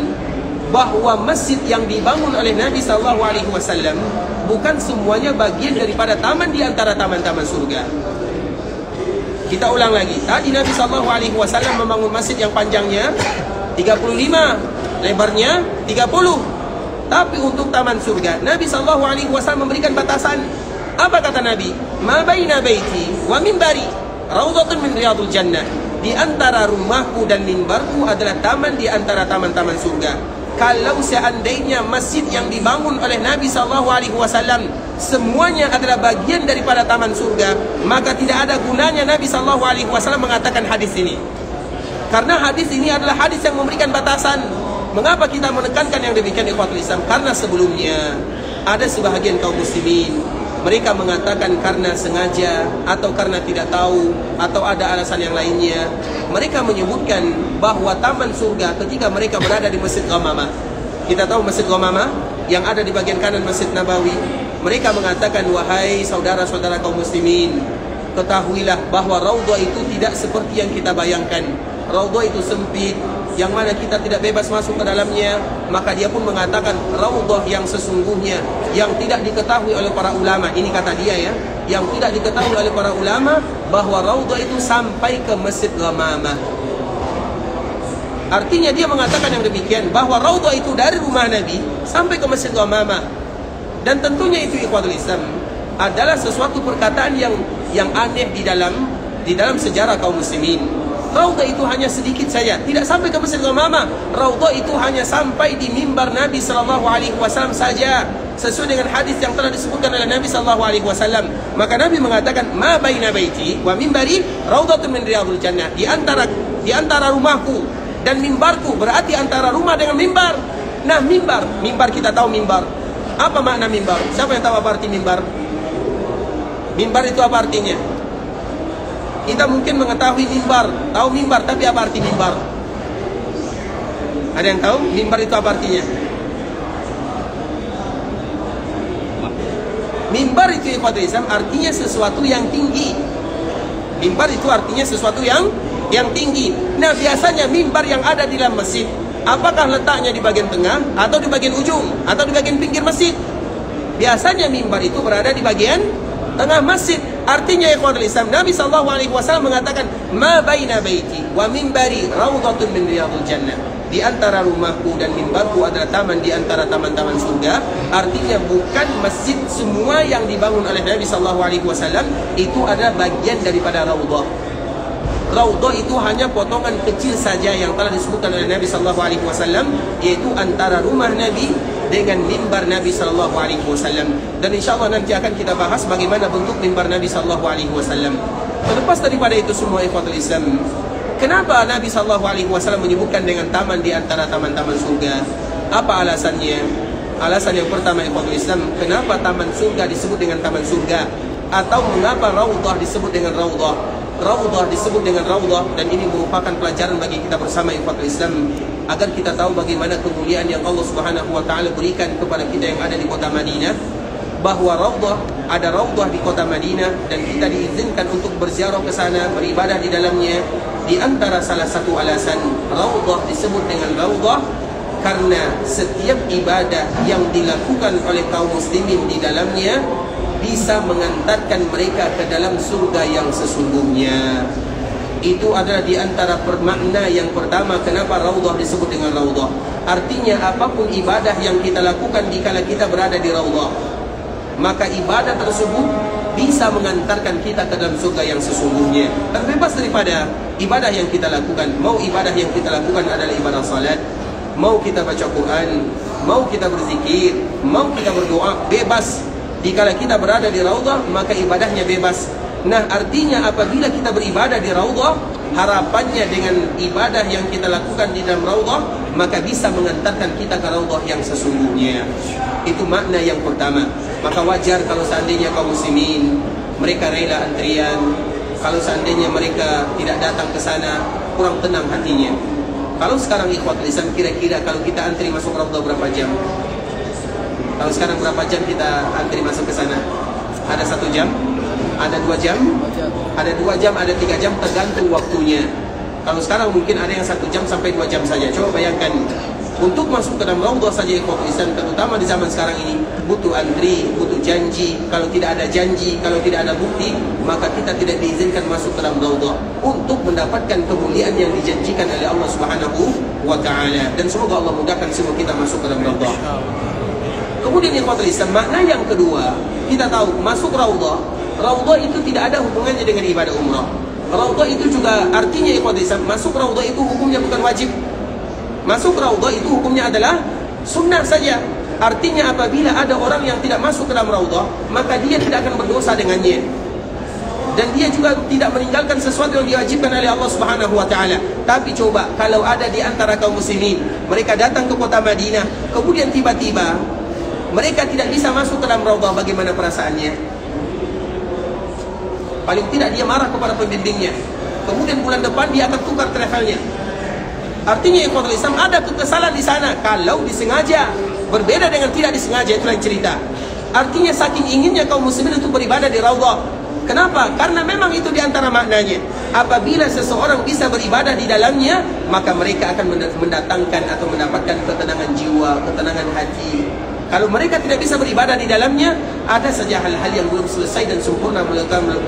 bahwa masjid yang dibangun oleh Nabi SAW bukan semuanya bagian daripada taman di antara taman-taman surga. Kita ulang lagi. Tadi Nabi SAW membangun masjid yang panjangnya 35, lebarnya 30. Tapi untuk taman surga, Nabi SAW memberikan batasan. Apa kata Nabi? Ma baina baiti wa minbari raudhatun min riyadul jannah. Di antara rumahku dan mimbarku adalah taman di antara taman-taman surga. Kalau seandainya masjid yang dibangun oleh Nabi SAW semuanya adalah bagian daripada taman surga, maka tidak ada gunanya Nabi SAW mengatakan hadis ini. Karena hadis ini adalah hadis yang memberikan batasan. Mengapa kita menekankan yang demikian, ikhwatul Islam? Karena sebelumnya ada sebahagian kaum muslimin, mereka mengatakan karena sengaja atau karena tidak tahu atau ada alasan yang lainnya, mereka menyebutkan bahwa taman surga ketika mereka berada di Masjid Ghamamah. Kita tahu Masjid Ghamamah yang ada di bagian kanan Masjid Nabawi. Mereka mengatakan, wahai saudara-saudara kaum muslimin, ketahuilah bahwa raudhah itu tidak seperti yang kita bayangkan. Raudhah itu sempit, yang mana kita tidak bebas masuk ke dalamnya. Maka dia pun mengatakan raudhah yang sesungguhnya, yang tidak diketahui oleh para ulama. Ini kata dia ya, yang tidak diketahui oleh para ulama, bahwa raudhah itu sampai ke Masjid Ghamamah. Artinya dia mengatakan yang demikian, bahwa raudhah itu dari rumah Nabi sampai ke Masjid Ghamamah. Dan tentunya itu, ikhwatul Islam, adalah sesuatu perkataan yang aneh di dalam sejarah kaum muslimin. Raudhah itu hanya sedikit saja, tidak sampai ke Masjid Ghamamah. Raudhah itu hanya sampai di mimbar Nabi SAW saja, sesuai dengan hadis yang telah disebutkan oleh Nabi SAW. Maka Nabi mengatakan, ma baina baiti wa mimbari raudhatun min riyadul jannah. Di antara rumahku dan mimbarku, berarti antara rumah dengan mimbar. Nah, mimbar kita tahu mimbar. Apa makna mimbar? Siapa yang tahu apa arti mimbar? Mimbar itu apa artinya? Kita mungkin mengetahui mimbar, tahu mimbar, tapi apa arti mimbar? Ada yang tahu mimbar itu apa artinya? Mimbar itu, ikhwatul Islam, artinya sesuatu yang tinggi. Mimbar itu artinya sesuatu yang tinggi. Nah, biasanya mimbar yang ada di dalam masjid, apakah letaknya di bagian tengah, atau di bagian ujung, atau di bagian pinggir masjid? Biasanya mimbar itu berada di bagian tengah masjid. Artinya, ikhwatul Islam, Nabi SAW mengatakan, ma baina baiti wa mimbari raudhatun min riyadul jannah. Di antara rumahku dan mimbarku adalah taman di antara taman-taman surga. Artinya bukan masjid semua yang dibangun oleh Nabi SAW itu adalah bagian daripada raudhah. Raudhah itu hanya potongan kecil saja yang telah disebutkan oleh Nabi SAW, yaitu antara rumah Nabi dengan mimbar Nabi SAW. Dan insyaAllah nanti akan kita bahas bagaimana bentuk mimbar Nabi SAW. Terlepas daripada itu semua, ikhwatul Islam, kenapa Nabi SAW menyebutkan dengan taman di antara taman-taman surga? Apa alasannya? Alasan yang pertama, ikhwatul Islam, kenapa taman surga disebut dengan taman surga? Atau mengapa raudhah disebut dengan raudhah? Raudhah disebut dengan raudhah, dan ini merupakan pelajaran bagi kita bersama, ikhwatul Islam, agar kita tahu bagaimana kemuliaan yang Allah Subhanahu wa taala berikan kepada kita yang ada di kota Madinah. Bahwa ada raudhah di kota Madinah, dan kita diizinkan untuk berziarah ke sana, beribadah di dalamnya. Di antara salah satu alasan raudhah disebut dengan raudhah, karena setiap ibadah yang dilakukan oleh kaum muslimin di dalamnya bisa mengantarkan mereka ke dalam surga yang sesungguhnya. Itu adalah di antara permakna yang pertama kenapa raudhah disebut dengan raudhah. Artinya apapun ibadah yang kita lakukan dikala kita berada di raudhah, maka ibadah tersebut bisa mengantarkan kita ke dalam surga yang sesungguhnya. Terbebas daripada ibadah yang kita lakukan. Mau ibadah yang kita lakukan adalah ibadah salat, mau kita baca Quran, mau kita berzikir, mau kita berdoa, bebas. Dikala kita berada di raudhah, maka ibadahnya bebas. Nah, artinya apabila kita beribadah di raudhah, harapannya dengan ibadah yang kita lakukan di dalam raudhah, maka bisa mengantarkan kita ke raudhah yang sesungguhnya. Itu makna yang pertama. Maka wajar kalau seandainya kaum muslimin mereka rela antrian, kalau seandainya mereka tidak datang ke sana, kurang tenang hatinya. Kalau sekarang, ikhwatul Islam, kira-kira kalau kita antri masuk raudhah berapa jam? Kalau sekarang berapa jam kita antri masuk ke sana? Ada 1 jam? Ada 2 jam? Ada 2 jam, ada 3 jam, tergantung waktunya. Kalau sekarang mungkin ada yang 1 jam sampai 2 jam saja. Coba bayangkan, untuk masuk ke dalam raudhah saja, ikhwatul Islam, terutama di zaman sekarang ini, butuh antri, butuh janji. Kalau tidak ada janji, kalau tidak ada bukti, maka kita tidak diizinkan masuk ke dalam raudhah untuk mendapatkan kemuliaan yang dijanjikan oleh Allah Subhanahu wa taala. Dan semoga Allah mudahkan semua kita masuk ke dalam raudhah. Kemudian ikhwatul Islam, makna yang kedua, kita tahu masuk Raudhah. Raudhah itu tidak ada hubungannya dengan ibadah umrah. Raudhah itu juga artinya ikhwatul Islam, masuk Raudhah itu hukumnya bukan wajib. Masuk Raudhah itu hukumnya adalah sunnah saja. Artinya apabila ada orang yang tidak masuk ke dalam Raudhah, maka dia tidak akan berdosa dengannya. Dan dia juga tidak meninggalkan sesuatu yang diwajibkan oleh Allah Subhanahu wa taala. Tapi coba kalau ada di antara kaum muslimin, mereka datang ke kota Madinah, kemudian tiba-tiba mereka tidak bisa masuk ke dalam Raudhah, bagaimana perasaannya? Paling tidak dia marah kepada pembimbingnya. Kemudian bulan depan dia akan tukar travelnya. Artinya ikhwatul Islam, ada kekesalan di sana. Kalau disengaja, berbeda dengan tidak disengaja, itu lain cerita. Artinya saking inginnya kaum muslimin untuk beribadah di Raudhah. Kenapa? Karena memang itu di antara maknanya. Apabila seseorang bisa beribadah di dalamnya, maka mereka akan mendatangkan atau mendapatkan ketenangan jiwa, ketenangan hati. Kalau mereka tidak bisa beribadah di dalamnya, ada saja hal-hal yang belum selesai dan sempurna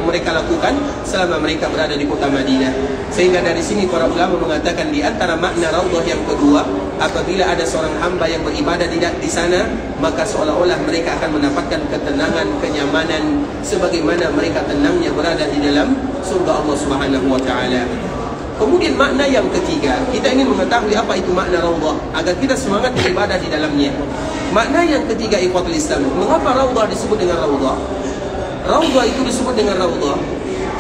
mereka lakukan selama mereka berada di kota Madinah. Sehingga dari sini para ulama mengatakan di antara makna Raudhah yang kedua, apabila ada seorang hamba yang beribadah di sana, maka seolah-olah mereka akan mendapatkan ketenangan, kenyamanan sebagaimana mereka tenangnya berada di dalam surga Allah Subhanahu wa taala. Kemudian makna yang ketiga, kita ingin mengetahui apa itu makna Raudhah agar kita semangat beribadah di dalamnya. Makna yang ketiga ikhwatul Islam, mengapa Raudhah disebut dengan Raudhah? Raudhah itu disebut dengan Raudhah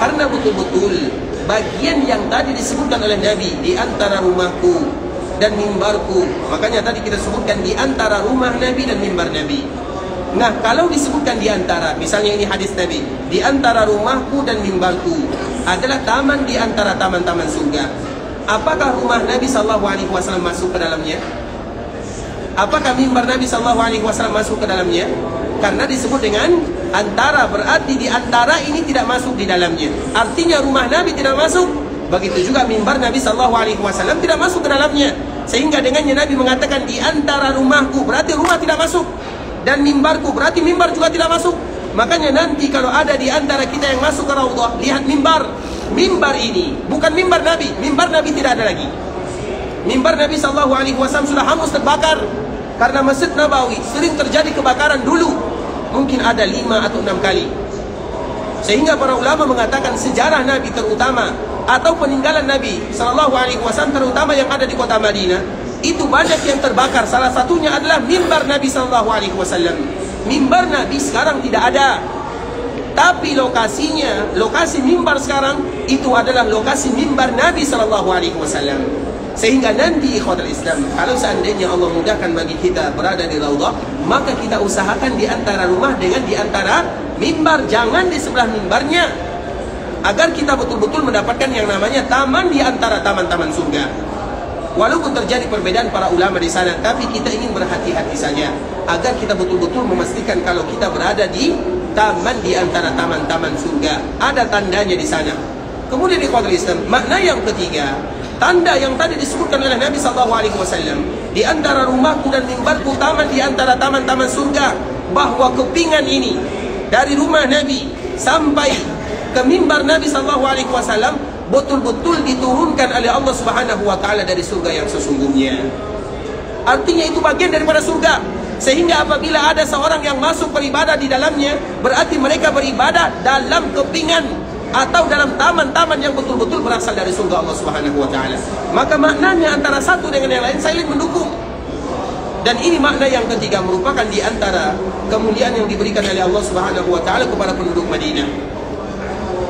karena betul-betul bagian yang tadi disebutkan oleh Nabi, di antara rumahku dan mimbarku. Makanya tadi kita sebutkan di antara rumah Nabi dan mimbar Nabi. Nah, kalau disebutkan di antara, misalnya ini hadis Nabi, di antara rumahku dan mimbarku adalah taman di antara taman-taman surga. Apakah rumah Nabi SAW masuk ke dalamnya? Apakah mimbar Nabi SAW masuk ke dalamnya? Karena disebut dengan antara, berarti di antara ini tidak masuk di dalamnya. Artinya rumah Nabi tidak masuk. Begitu juga mimbar Nabi SAW tidak masuk ke dalamnya. Sehingga dengannya Nabi mengatakan di antara rumahku, berarti rumah tidak masuk. Dan mimbarku, berarti mimbar juga tidak masuk. Makanya nanti kalau ada di antara kita yang masuk ke Raudhah, lihat mimbar. Mimbar ini bukan mimbar Nabi. Mimbar Nabi tidak ada lagi. Mimbar Nabi SAW sudah hangus terbakar. Karena Masjid Nabawi sering terjadi kebakaran dulu. Mungkin ada 5 atau 6 kali. Sehingga para ulama mengatakan sejarah Nabi terutama atau peninggalan Nabi SAW terutama yang ada di kota Madinah, itu banyak yang terbakar. Salah satunya adalah mimbar Nabi SAW. Mimbar Nabi sekarang tidak ada. Tapi lokasinya, lokasi mimbar sekarang itu adalah lokasi mimbar Nabi SAW. Sehingga nanti ikhwatul Islam, kalau seandainya Allah mudahkan bagi kita berada di Raudhah, maka kita usahakan di antara rumah dengan di antara mimbar, jangan di sebelah mimbarnya, agar kita betul-betul mendapatkan yang namanya taman di antara taman-taman surga. Walaupun terjadi perbedaan para ulama di sana, tapi kita ingin berhati-hati saja agar kita betul-betul memastikan kalau kita berada di taman di antara taman-taman surga, ada tandanya di sana. Kemudian ikhwatul Islam, makna yang ketiga, tanda yang tadi disebutkan oleh Nabi SAW, di antara rumahku dan mimbarku taman di antara taman-taman surga, bahwa kepingan ini dari rumah Nabi sampai ke mimbar Nabi SAW betul-betul diturunkan oleh Allah Subhanahu wa taala dari surga yang sesungguhnya. Artinya itu bagian daripada surga. Sehingga apabila ada seorang yang masuk beribadah di dalamnya, berarti mereka beribadah dalam kepingan atau dalam taman-taman yang betul-betul berasal dari surga Allah Subhanahu wa taala. Maka maknanya antara satu dengan yang lain saling mendukung. Dan ini makna yang ketiga, merupakan di antara kemuliaan yang diberikan oleh Allah Subhanahu wa taala kepada penduduk Madinah.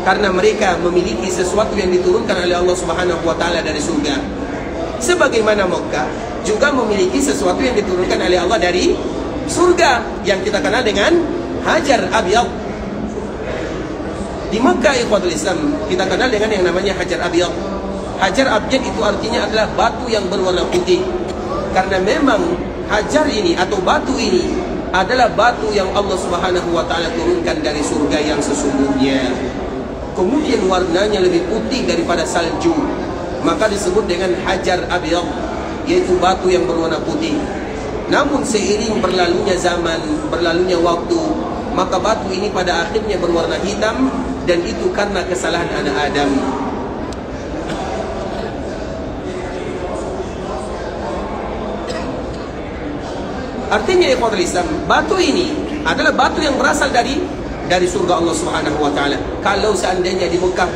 Karena mereka memiliki sesuatu yang diturunkan oleh Allah Subhanahu wa taala dari surga. Sebagaimana Mekah juga memiliki sesuatu yang diturunkan oleh Allah dari surga yang kita kenal dengan Hajar Abyad. Di Mekah ikhwatul Islam kita kenal dengan yang namanya Hajar Abyad. Hajar Abyad itu artinya adalah batu yang berwarna putih. Karena memang hajar ini atau batu ini adalah batu yang Allah Subhanahu wa taala turunkan dari surga yang sesungguhnya. Kemudian warnanya lebih putih daripada salju, maka disebut dengan Hajar Abyad, yaitu batu yang berwarna putih. Namun seiring berlalunya zaman, berlalunya waktu, maka batu ini pada akhirnya berwarna hitam. Dan itu karena kesalahan anak Adam. Artinya ikhwatul Islam, batu ini adalah batu yang berasal dari surga Allah Subhanahu wa taala. Kalau seandainya di Mekah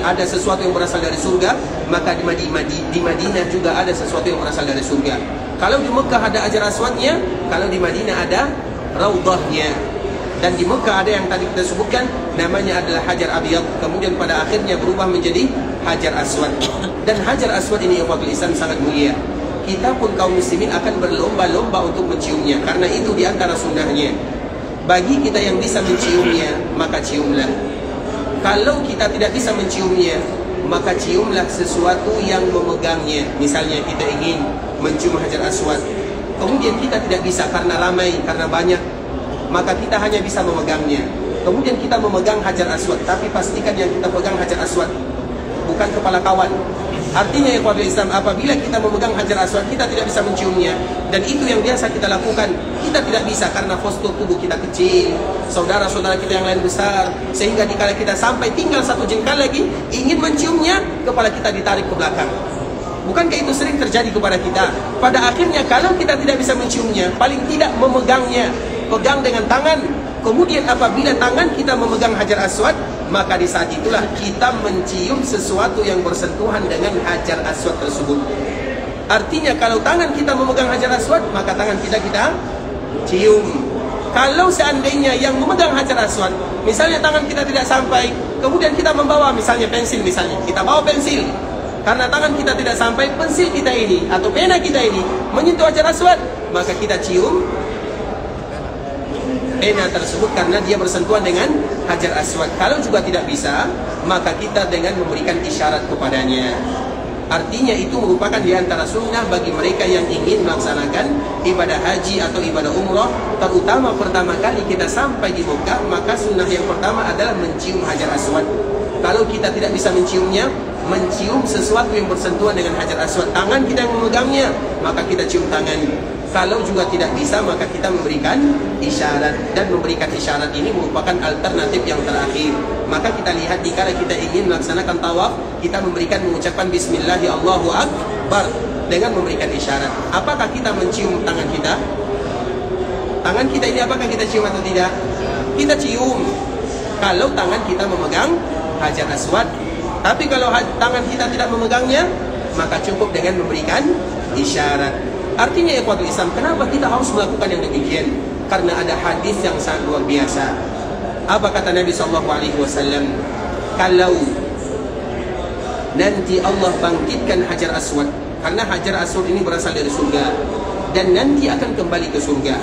ada sesuatu yang berasal dari surga, maka di Madinah juga ada sesuatu yang berasal dari surga. Kalau di Mekah ada Hajar Aswadnya, kalau di Madinah ada Raudhahnya. Dan di Mekah ada yang tadi kita sebutkan, namanya adalah Hajar Abyad, kemudian pada akhirnya berubah menjadi Hajar Aswad. Dan Hajar Aswad ini ikhwatul Islam sangat mulia. Kita pun kaum muslimin akan berlomba-lomba untuk menciumnya, karena itu di antara sunnahnya. Bagi kita yang bisa menciumnya, maka ciumlah. Kalau kita tidak bisa menciumnya, maka ciumlah sesuatu yang memegangnya. Misalnya kita ingin mencium Hajar Aswad, kemudian kita tidak bisa karena ramai, karena banyak, maka kita hanya bisa memegangnya. Kemudian kita memegang Hajar Aswad, tapi pastikan yang kita pegang Hajar Aswad, bukan kepala kawan. Artinya ya kepada Islam, apabila kita memegang Hajar Aswad, kita tidak bisa menciumnya. Dan itu yang biasa kita lakukan. Kita tidak bisa karena postur tubuh kita kecil, saudara-saudara kita yang lain besar, sehingga dikala kita sampai tinggal satu jengkal lagi, ingin menciumnya, kepala kita ditarik ke belakang. Bukankah itu sering terjadi kepada kita? Pada akhirnya kalau kita tidak bisa menciumnya, paling tidak memegangnya, pegang dengan tangan. Kemudian apabila tangan kita memegang Hajar Aswad, maka di saat itulah kita mencium sesuatu yang bersentuhan dengan Hajar Aswad tersebut. Artinya kalau tangan kita memegang Hajar Aswad, maka tangan kita cium. Kalau seandainya yang memegang Hajar Aswad, misalnya tangan kita tidak sampai, kemudian kita membawa misalnya pensil, misalnya kita bawa pensil, karena tangan kita tidak sampai, pensil kita ini atau pena kita ini menyentuh Hajar Aswad, maka kita cium pena tersebut karena dia bersentuhan dengan Hajar Aswad. Kalau juga tidak bisa, maka kita dengan memberikan isyarat kepadanya. Artinya itu merupakan di antara sunnah bagi mereka yang ingin melaksanakan ibadah haji atau ibadah umrah, terutama pertama kali kita sampai di Mekah, maka sunnah yang pertama adalah mencium Hajar Aswad. Kalau kita tidak bisa menciumnya, mencium sesuatu yang bersentuhan dengan Hajar Aswad. Tangan kita yang memegangnya, maka kita cium tangan. Kalau juga tidak bisa, maka kita memberikan isyarat. Dan memberikan isyarat ini merupakan alternatif yang terakhir. Maka kita lihat dikala kita ingin melaksanakan tawaf, kita mengucapkan Bismillahi Allahu Akbar dengan memberikan isyarat. Apakah kita mencium tangan kita? Tangan kita ini apakah kita cium atau tidak? Kita cium kalau tangan kita memegang Hajar Aswad. Tapi kalau tangan kita tidak memegangnya, maka cukup dengan memberikan isyarat. Artinya ikhwatul Islam, kenapa kita harus melakukan yang demikian? Karena ada hadis yang sangat luar biasa. Apa kata Nabi SAW? Kalau nanti Allah bangkitkan Hajar Aswad, karena Hajar Aswad ini berasal dari surga, dan nanti akan kembali ke surga.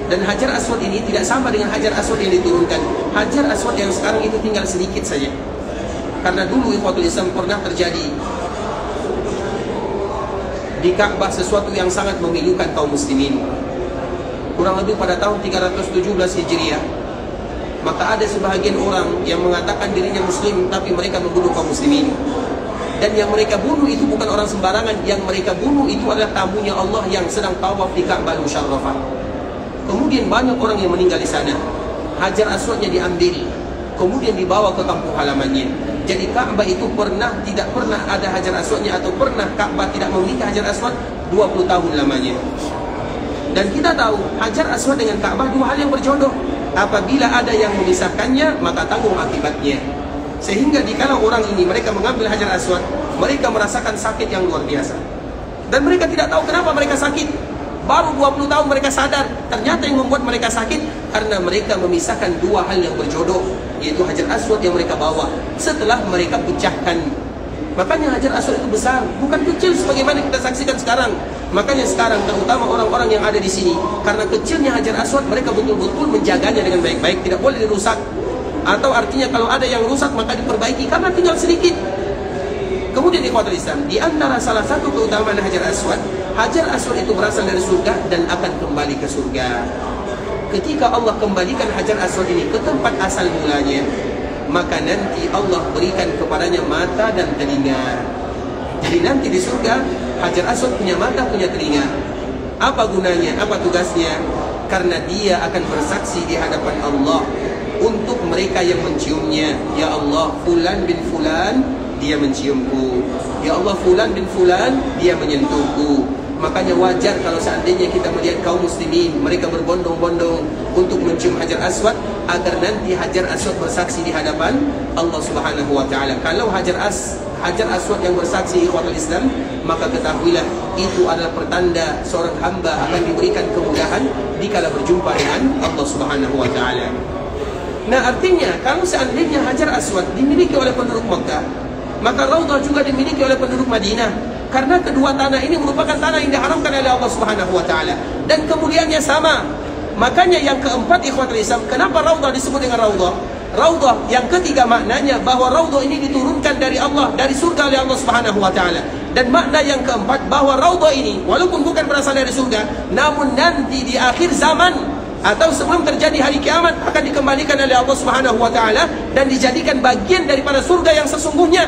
Dan Hajar Aswad ini tidak sama dengan Hajar Aswad yang diturunkan. Hajar Aswad yang sekarang itu tinggal sedikit saja. Karena dulu ikhwatul Islam pernah terjadi di Ka'bah sesuatu yang sangat memilukan kaum muslimin. Kurang lebih pada tahun 317 Hijriah, maka ada sebahagian orang yang mengatakan dirinya muslim, tapi mereka membunuh kaum muslimin. Dan yang mereka bunuh itu bukan orang sembarangan. Yang mereka bunuh itu adalah tamunya Allah yang sedang tawaf di Ka'bah Musyarrafah. Kemudian banyak orang yang meninggal di sana. Hajar Aswadnya diambil, kemudian dibawa ke kampung halamannya. Jadi Ka'bah itu tidak pernah ada Hajar Aswadnya, atau pernah Ka'bah tidak memiliki Hajar Aswad 20 tahun lamanya. Dan kita tahu Hajar Aswad dengan Ka'bah dua hal yang berjodoh. Apabila ada yang memisahkannya, maka tanggung akibatnya. Sehingga dikala orang ini mereka mengambil Hajar Aswad, mereka merasakan sakit yang luar biasa. Dan mereka tidak tahu kenapa mereka sakit. Baru 20 tahun mereka sadar, ternyata yang membuat mereka sakit karena mereka memisahkan dua hal yang berjodoh, yaitu Hajar Aswad yang mereka bawa setelah mereka pecahkan. Makanya Hajar Aswad itu besar, bukan kecil sebagaimana kita saksikan sekarang. Makanya sekarang terutama orang-orang yang ada di sini, karena kecilnya Hajar Aswad, mereka betul-betul menjaganya dengan baik-baik, tidak boleh dirusak. Atau artinya kalau ada yang rusak maka diperbaiki karena tinggal sedikit. Kemudian ikhwatul Islam, di antara salah satu keutamaan Hajar Aswad, Hajar Aswad itu berasal dari surga dan akan kembali ke surga. Ketika Allah kembalikan Hajar Aswad ini ke tempat asal mulanya, maka nanti Allah berikan kepadanya mata dan telinga. Jadi nanti di surga Hajar Aswad punya mata, punya telinga. Apa gunanya? Apa tugasnya? Karena dia akan bersaksi di hadapan Allah untuk mereka yang menciumnya. Ya Allah, fulan bin fulan dia menciumku. Ya Allah, fulan bin fulan dia menyentuhku. Makanya wajar kalau seandainya kita melihat kaum muslimin, mereka berbondong-bondong untuk mencium Hajar Aswad, agar nanti Hajar Aswad bersaksi di hadapan Allah Subhanahu wa ta'ala. Kalau Hajar Aswad yang bersaksi, ikhwatul Islam, maka ketahuilah itu adalah pertanda seorang hamba akan diberikan kemudahan dikala berjumpa dengan Allah Subhanahu wa ta'ala. Nah, artinya kalau seandainya Hajar Aswad dimiliki oleh penduduk Makkah, maka Raudhah juga dimiliki oleh penduduk Madinah. Karena kedua tanah ini merupakan tanah yang diharamkan oleh Allah Subhanahu wa ta'ala, dan kemudiannya sama. Makanya yang keempat, ikhwatul Islam, kenapa Raudhah disebut dengan Raudhah? Raudhah yang ketiga maknanya bahwa Raudhah ini diturunkan dari Allah, dari surga oleh Allah Subhanahu wa ta'ala. Dan makna yang keempat, bahwa Raudhah ini walaupun bukan berasal dari surga, namun nanti di akhir zaman atau sebelum terjadi hari kiamat akan dikembalikan oleh Allah Subhanahu wa ta'ala dan dijadikan bagian daripada surga yang sesungguhnya.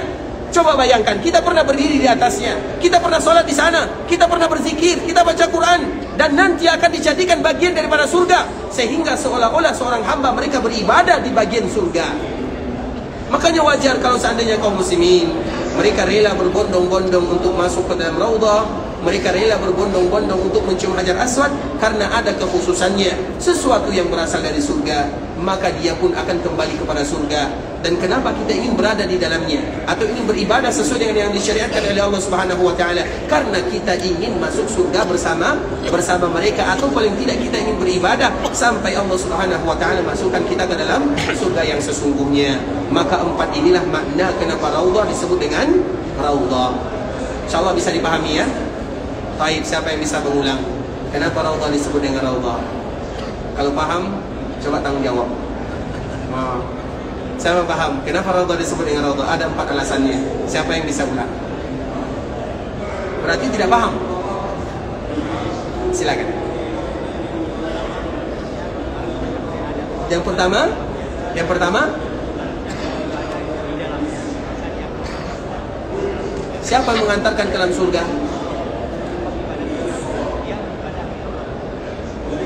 Coba bayangkan, kita pernah berdiri di atasnya, kita pernah sholat di sana, kita pernah berzikir, kita baca Quran, dan nanti akan dijadikan bagian daripada surga, sehingga seolah-olah seorang hamba mereka beribadah di bagian surga. Makanya wajar kalau seandainya kaum muslimin mereka rela berbondong-bondong untuk masuk ke dalam Raudhah, mereka rela berbondong-bondong untuk mencium Hajar Aswad, karena ada kekhususannya, sesuatu yang berasal dari surga, maka dia pun akan kembali kepada surga. Dan kenapa kita ingin berada di dalamnya atau ingin beribadah sesuai dengan yang disyariatkan oleh Allah Subhanahu wa ta'ala? Karena kita ingin masuk surga bersama mereka, atau paling tidak kita ingin beribadah sampai Allah Subhanahu wa ta'ala masukkan kita ke dalam surga yang sesungguhnya. Maka empat inilah makna kenapa Raudhah disebut dengan Raudhah. InsyaAllah bisa dipahami ya. Baik, siapa yang bisa mengulang kenapa Raudhah disebut dengan Raudhah? Kalau paham, coba tanggung jawab. Saya paham kenapa Raudhah disebut dengan Raudhah. Ada 4 alasannya. Siapa yang bisa ulang? Berarti tidak paham. Silakan. Yang pertama, siapa yang mengantarkan ke dalam surga?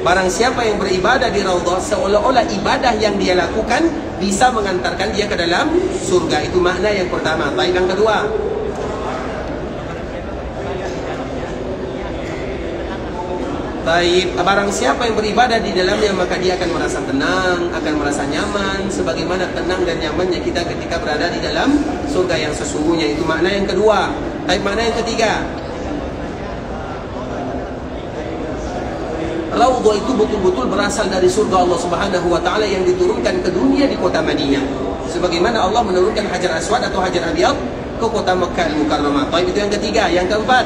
Barang siapa yang beribadah di Raudhah, seolah-olah ibadah yang dia lakukan bisa mengantarkan dia ke dalam surga. Itu makna yang pertama. Baik, yang kedua, barang siapa yang beribadah di dalamnya, maka dia akan merasa tenang, akan merasa nyaman, sebagaimana tenang dan nyamannya kita ketika berada di dalam surga yang sesungguhnya. Itu makna yang kedua. Baik, makna yang ketiga, Raudhah itu betul-betul berasal dari surga Allah Subhanahu wa ta'ala yang diturunkan ke dunia di kota Madinah, sebagaimana Allah menurunkan Hajar Aswad atau Hajar Abyad ke kota Makkah Al-Mukarramah. Itu yang ketiga. Yang keempat,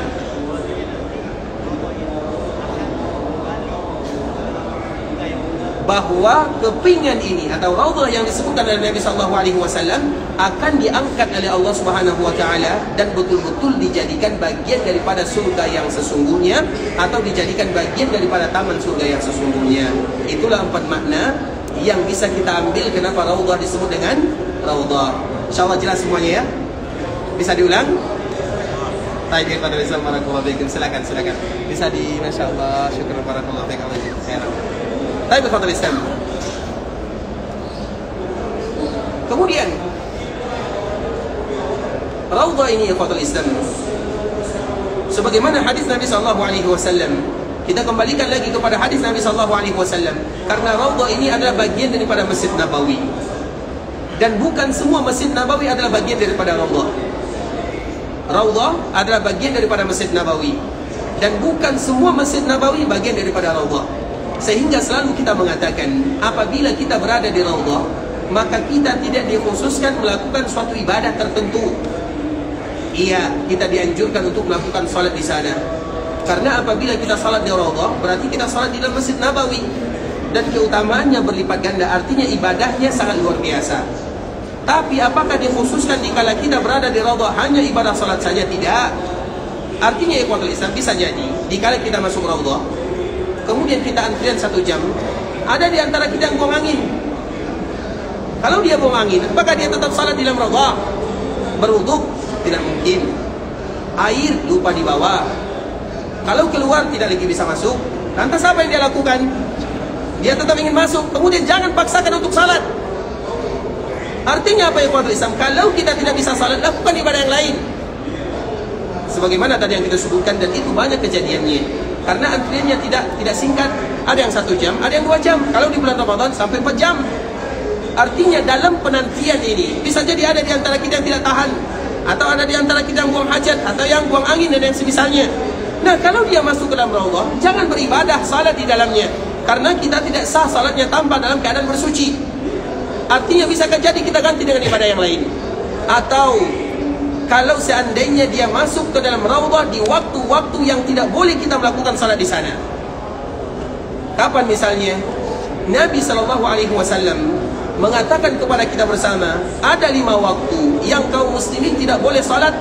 bahwa kepingan ini atau Raudhah yang disebutkan oleh Nabi SAW akan diangkat oleh Allah Subhanahu wa ta'ala dan betul-betul dijadikan bagian daripada surga yang sesungguhnya, atau dijadikan bagian daripada taman surga yang sesungguhnya. Itulah 4 makna yang bisa kita ambil kenapa Raudhah disebut dengan Raudhah. InsyaAllah jelas semuanya ya. Bisa diulang? Baik, silakan. Bisa di Masya Allah, syukur barakallahu fiik. Baik, ikhwatul Islam. Kemudian Raudhah ini, ikhwatul Islam, sebagaimana hadis Nabi SAW, kita kembalikan lagi kepada hadis Nabi SAW, karena Raudhah ini adalah bagian daripada Masjid Nabawi, dan bukan semua Masjid Nabawi adalah bagian daripada Raudhah. Raudhah adalah bagian daripada Masjid Nabawi, dan bukan semua Masjid Nabawi bagian daripada Raudhah. Sehingga selalu kita mengatakan, apabila kita berada di Raudhah, maka kita tidak dikhususkan melakukan suatu ibadah tertentu. Iya, kita dianjurkan untuk melakukan salat di sana. Karena apabila kita salat di Raudhah, berarti kita salat di dalam Masjid Nabawi, dan keutamaannya berlipat ganda, artinya ibadahnya sangat luar biasa. Tapi apakah dikhususkan dikala kita berada di Raudhah hanya ibadah salat saja? Tidak. Artinya ikhwatul Islam, bisa jadi dikala kita masuk Raudhah, kemudian kita antrian 1 jam, ada di antara kita yang buang angin. Kalau dia buang angin, apakah dia tetap salat di dalam Raudhah? Berwuduk? Tidak mungkin. Air lupa dibawa. Kalau keluar tidak lagi bisa masuk. Lantas apa yang dia lakukan? Dia tetap ingin masuk. Kemudian jangan paksakan untuk salat. Artinya apa ya, ikhwatul Islam? Kalau kita tidak bisa salat, lakukan ibadah yang lain. sebagaimana tadi yang kita sebutkan, dan itu banyak kejadiannya. Karena antriannya tidak singkat. Ada yang 1 jam, ada yang 2 jam. Kalau di bulan Ramadan sampai 4 jam. Artinya dalam penantian ini bisa jadi ada di antara kita yang tidak tahan, atau ada di antara kita yang buang hajat, atau yang buang angin dan yang semisalnya. Nah, kalau dia masuk ke dalam Raudhah, jangan beribadah salat di dalamnya, karena kita tidak sah salatnya tanpa dalam keadaan bersuci. Artinya bisa jadi kita ganti dengan ibadah yang lain. Atau kalau seandainya dia masuk ke dalam Raudhah di waktu-waktu yang tidak boleh kita melakukan salat di sana. Kapan misalnya? Nabi SAW mengatakan kepada kita bersama, ada 5 waktu yang kaum muslimin tidak boleh salat.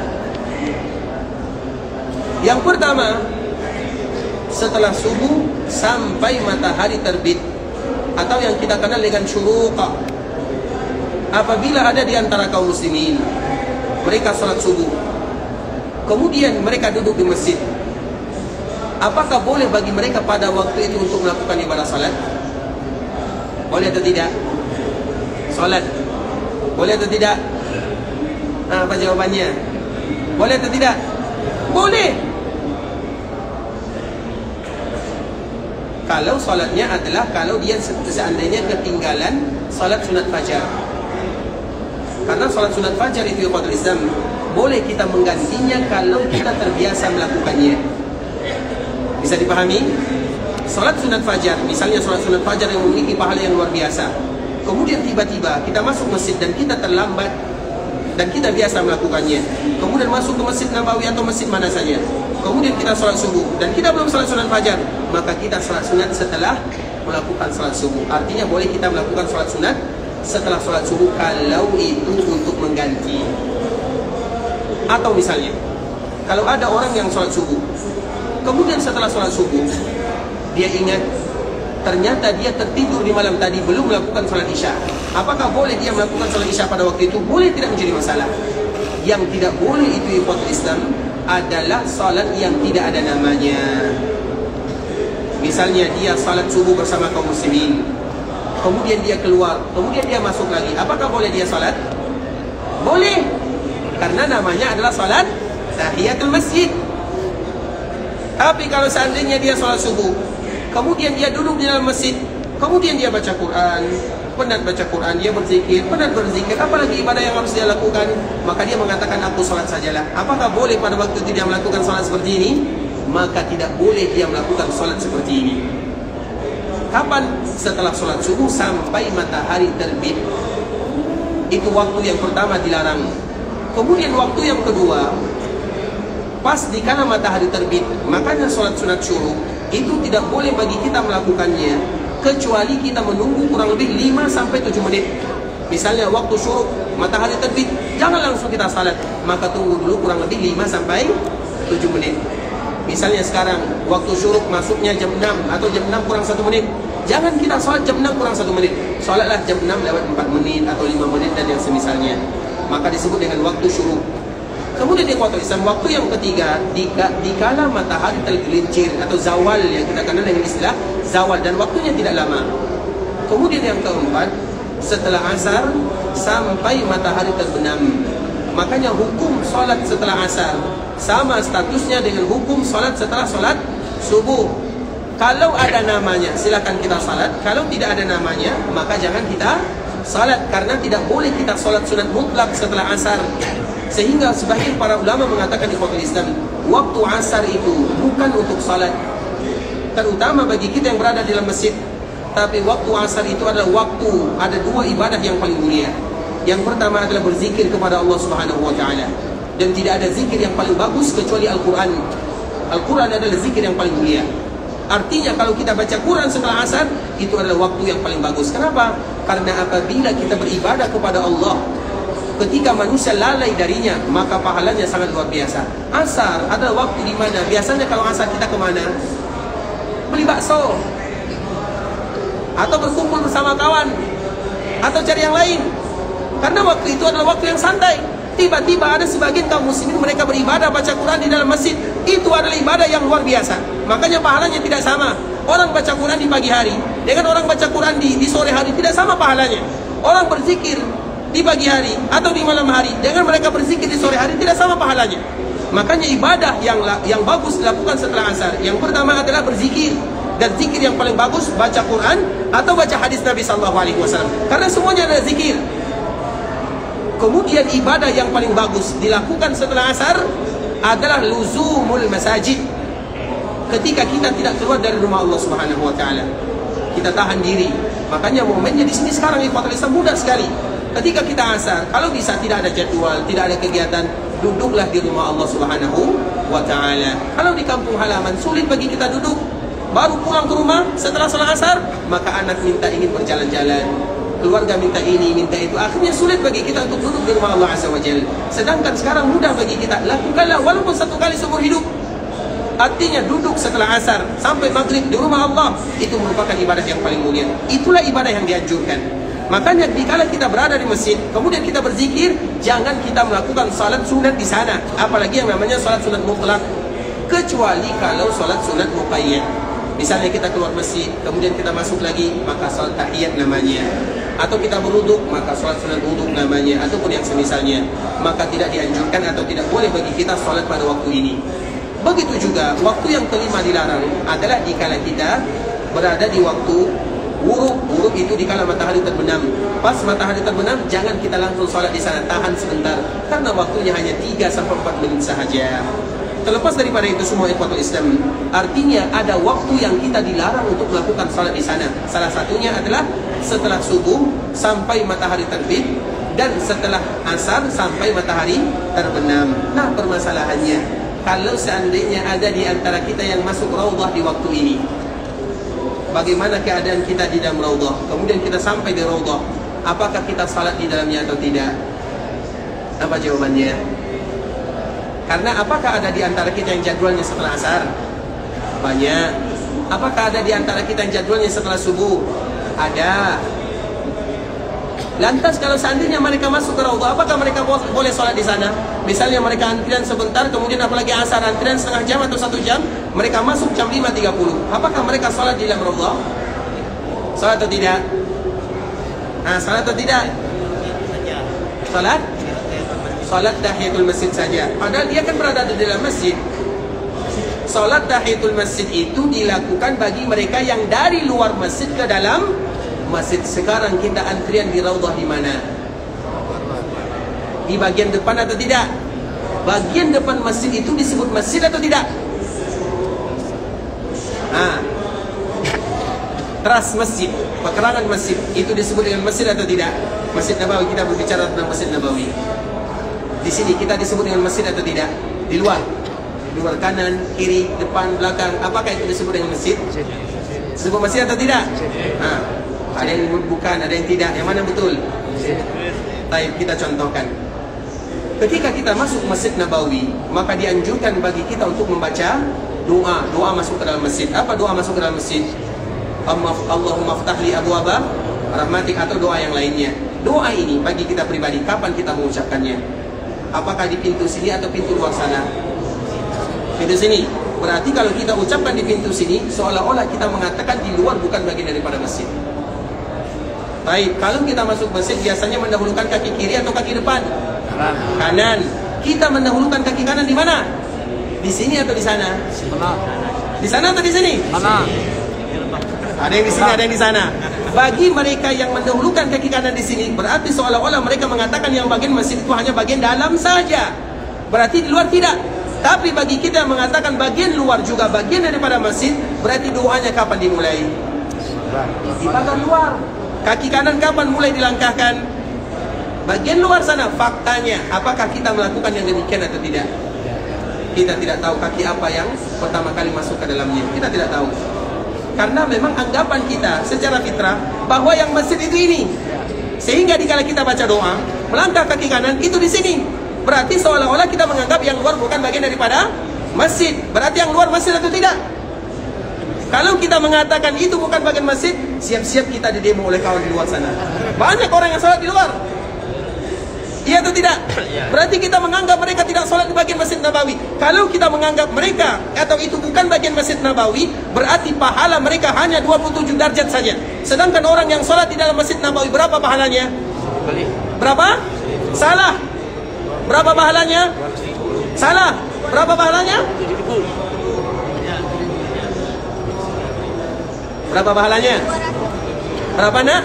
Yang pertama, setelah subuh sampai matahari terbit, atau yang kita kenal dengan syuruqa. Apabila ada di antara kaum muslimin mereka salat subuh, kemudian mereka duduk di masjid, apakah boleh bagi mereka pada waktu itu untuk melakukan ibadah salat? Boleh atau tidak? Salat boleh atau tidak? Apa jawabannya? Boleh atau tidak? Boleh. Kalau salatnya adalah kalau dia seandainya ketinggalan salat sunat fajar. Karena salat sunat fajar itu ikhwatul Islam boleh kita menggantinya kalau kita terbiasa melakukannya. Bisa dipahami? Salat sunat fajar, misalnya salat sunat fajar yang memiliki pahala yang luar biasa, kemudian tiba-tiba kita masuk masjid dan kita terlambat dan kita biasa melakukannya, kemudian masuk ke Masjid Nabawi atau masjid mana saja, kemudian kita salat subuh dan kita belum salat sunat fajar, maka kita salat sunat setelah melakukan salat subuh. Artinya boleh kita melakukan salat sunat setelah salat subuh kalau itu untuk mengganti. Atau misalnya kalau ada orang yang salat subuh, kemudian setelah salat subuh dia ingat ternyata dia tertidur di malam tadi belum melakukan salat isya. Apakah boleh dia melakukan salat isya pada waktu itu? Boleh, tidak menjadi masalah. Yang tidak boleh itu ikhwatul Islam adalah salat yang tidak ada namanya. Misalnya dia salat subuh bersama kaum muslimin, kemudian dia keluar, kemudian dia masuk lagi. Apakah boleh dia salat? Boleh, karena namanya adalah salat tahiyatul masjid. Tapi kalau seandainya dia salat subuh, kemudian dia duduk di dalam masjid, kemudian dia baca Quran, penat baca Quran, dia berzikir, apalagi ibadah yang harus dia lakukan, maka dia mengatakan aku salat sajalah. Apakah boleh pada waktu itu dia melakukan salat seperti ini? Maka tidak boleh dia melakukan salat seperti ini. Kapan? Setelah salat subuh sampai matahari terbit. Itu waktu yang pertama dilarang. Kemudian waktu yang kedua, pas di kala matahari terbit, makanya salat sunat syuruk itu tidak boleh bagi kita melakukannya kecuali kita menunggu kurang lebih 5-7 menit. Misalnya waktu syuruk matahari terbit, jangan langsung kita salat, maka tunggu dulu kurang lebih 5-7 menit. Misalnya sekarang waktu syuruk masuknya jam 6 atau jam 6 kurang 1 menit, jangan kita salat jam 6 kurang 1 menit. Salatlah jam 6 lewat 4 menit atau 5 menit dan yang semisalnya. Maka disebut dengan waktu syuruk. Kemudian ikhwatul Islam, waktu yang ketiga di kala matahari tergelincir atau zawal, yang kita kenal dengan istilah zawal, dan waktunya tidak lama. Kemudian yang keempat, setelah asar sampai matahari terbenam. Makanya hukum solat setelah asar sama statusnya dengan hukum solat setelah solat subuh. Kalau ada namanya silakan kita salat, kalau tidak ada namanya maka jangan kita salat, karena tidak boleh kita solat sunat mutlak setelah asar. Sehingga sebagian para ulama mengatakan di ikhwatul Islam, waktu asar itu bukan untuk salat, terutama bagi kita yang berada di dalam masjid. Tapi waktu asar itu adalah waktu, ada 2 ibadah yang paling mulia. Yang pertama adalah berzikir kepada Allah Subhanahu wa taala. Dan tidak ada zikir yang paling bagus kecuali Al-Quran. Al-Quran adalah zikir yang paling mulia. Artinya kalau kita baca Quran setelah asar, itu adalah waktu yang paling bagus. Kenapa? Karena apabila kita beribadah kepada Allah ketika manusia lalai darinya, maka pahalanya sangat luar biasa. Asar adalah waktu di mana biasanya kalau asar kita kemana? Beli bakso, atau berkumpul bersama kawan, atau cari yang lain. Karena waktu itu adalah waktu yang santai. Tiba-tiba ada sebagian kaum muslimin mereka beribadah baca Quran di dalam masjid. Itu adalah ibadah yang luar biasa. Makanya pahalanya tidak sama. Orang baca Quran di pagi hari dengan orang baca Quran di sore hari tidak sama pahalanya. Orang berzikir di pagi hari atau di malam hari dengan mereka berzikir di sore hari tidak sama pahalanya. Makanya ibadah yang bagus dilakukan setelah asar. Yang pertama adalah berzikir. Dan zikir yang paling bagus baca Quran atau baca hadis Nabi SAW. Karena semuanya adalah zikir. Kemudian ibadah yang paling bagus dilakukan setelah asar adalah luzumul masajid. Ketika kita tidak keluar dari rumah Allah Subhanahu wa taala, kita tahan diri. Makanya momennya di sini sekarang ikhwatul Islam mudah sekali. Ketika kita asar, kalau bisa tidak ada jadwal, tidak ada kegiatan, duduklah di rumah Allah Subhanahu wa taala. Kalau di kampung halaman sulit bagi kita duduk, baru pulang ke rumah setelah salat asar, maka anak minta ingin berjalan-jalan, keluarga minta ini, minta itu. Akhirnya sulit bagi kita untuk duduk di rumah Allah Azza wa Jalla. Sedangkan sekarang mudah bagi kita. Lakukanlah walaupun 1 kali seumur hidup. Artinya duduk setelah asar sampai maghrib di rumah Allah, itu merupakan ibadah yang paling mulia. Itulah ibadah yang dianjurkan. Makanya dikala kita berada di masjid, kemudian kita berzikir, jangan kita melakukan salat sunat di sana, apalagi yang namanya salat sunat mutlak, kecuali kalau salat sunat muqayyad. Misalnya kita keluar masjid, kemudian kita masuk lagi, maka salat tahiyat namanya. Atau kita berwuduk, maka salat sunat wuduk namanya. Ataupun yang semisalnya, maka tidak dianjurkan atau tidak boleh bagi kita salat pada waktu ini. Begitu juga waktu yang kelima dilarang adalah dikala kita berada di waktu wuruk. Wuruk itu dikala matahari terbenam. Pas matahari terbenam, jangan kita langsung salat di sana, tahan sebentar, karena waktunya hanya 3-4 menit sahaja. Terlepas daripada itu semua ikhwatul Islam, artinya ada waktu yang kita dilarang untuk melakukan salat di sana. Salah satunya adalah setelah subuh sampai matahari terbit, dan setelah asar sampai matahari terbenam. Nah, permasalahannya, kalau seandainya ada di antara kita yang masuk raudhah di waktu ini, bagaimana keadaan kita di dalam raudhah? Kemudian kita sampai di raudhah, apakah kita salat di dalamnya atau tidak? Apa jawabannya? Karena apakah ada di antara kita yang jadwalnya setelah asar? Banyak. Apakah ada di antara kita yang jadwalnya setelah subuh? Ada. Lantas kalau seandainya mereka masuk ke raudhah, apakah mereka boleh sholat di sana? Misalnya mereka antrian sebentar, kemudian apalagi asar antrian setengah jam atau 1 jam, mereka masuk jam 5.30. Apakah mereka sholat di dalam raudhah? Sholat atau tidak? Nah, sholat atau tidak? Sholat? Sholat tahiyatul masjid saja. Padahal dia kan berada di dalam masjid. Sholat tahiyatul masjid itu dilakukan bagi mereka yang dari luar masjid ke dalam masjid. Sekarang kita antrian di raudhah di mana? Di bagian depan atau tidak? Bagian depan masjid itu disebut masjid atau tidak? Teras masjid, pekarangan masjid, itu disebut dengan masjid atau tidak? Masjid Nabawi, kita berbicara tentang Masjid Nabawi. Di sini kita disebut dengan masjid atau tidak? Di luar, kanan, kiri, depan, belakang, apakah itu disebut dengan masjid? Disebut masjid atau tidak? Ada yang bukan, ada yang tidak. Yang mana betul? Baik, kita contohkan. Ketika kita masuk Masjid Nabawi, maka dianjurkan bagi kita untuk membaca doa. Doa masuk ke dalam masjid. Apa doa masuk ke dalam masjid? Allahumma ftahli abwaba rahmatik, atau doa yang lainnya. Doa ini bagi kita pribadi, kapan kita mengucapkannya? Apakah di pintu sini atau pintu luar sana? Pintu sini. Berarti kalau kita ucapkan di pintu sini, seolah-olah kita mengatakan di luar, bukan bagian daripada masjid. Baik, kalau kita masuk masjid biasanya mendahulukan kaki kiri atau kaki depan? Kanan. Kita mendahulukan kaki kanan di mana? Di sini atau di sana? Di sana atau di sini? Ada yang di sini, ada yang di sana. Bagi mereka yang mendahulukan kaki kanan di sini, berarti seolah-olah mereka mengatakan yang bagian masjid itu hanya bagian dalam saja. Berarti di luar tidak. Tapi bagi kita yang mengatakan bagian luar juga bagian daripada masjid, berarti doanya kapan dimulai? Di bagian luar. Kaki kanan kapan mulai dilangkahkan? Bagian luar sana. Faktanya, apakah kita melakukan yang demikian atau tidak? Kita tidak tahu kaki apa yang pertama kali masuk ke dalamnya. Kita tidak tahu. Karena memang anggapan kita secara fitrah bahwa yang masjid itu ini. Sehingga dikala kita baca doa, melangkah kaki kanan itu di sini. Berarti seolah-olah kita menganggap yang luar bukan bagian daripada masjid. Berarti yang luar masjid atau tidak? Kalau kita mengatakan itu bukan bagian masjid, siap-siap kita didemo oleh kawan di luar sana. Banyak orang yang sholat di luar. Iya atau tidak? Berarti kita menganggap mereka tidak sholat di bagian Masjid Nabawi. Kalau kita menganggap mereka atau itu bukan bagian Masjid Nabawi, berarti pahala mereka hanya 27 derajat saja. Sedangkan orang yang sholat di dalam Masjid Nabawi, berapa pahalanya? Berapa? Salah. Berapa pahalanya? Salah. Berapa pahalanya? 7.000. Berapa pahalanya? Berapa nak?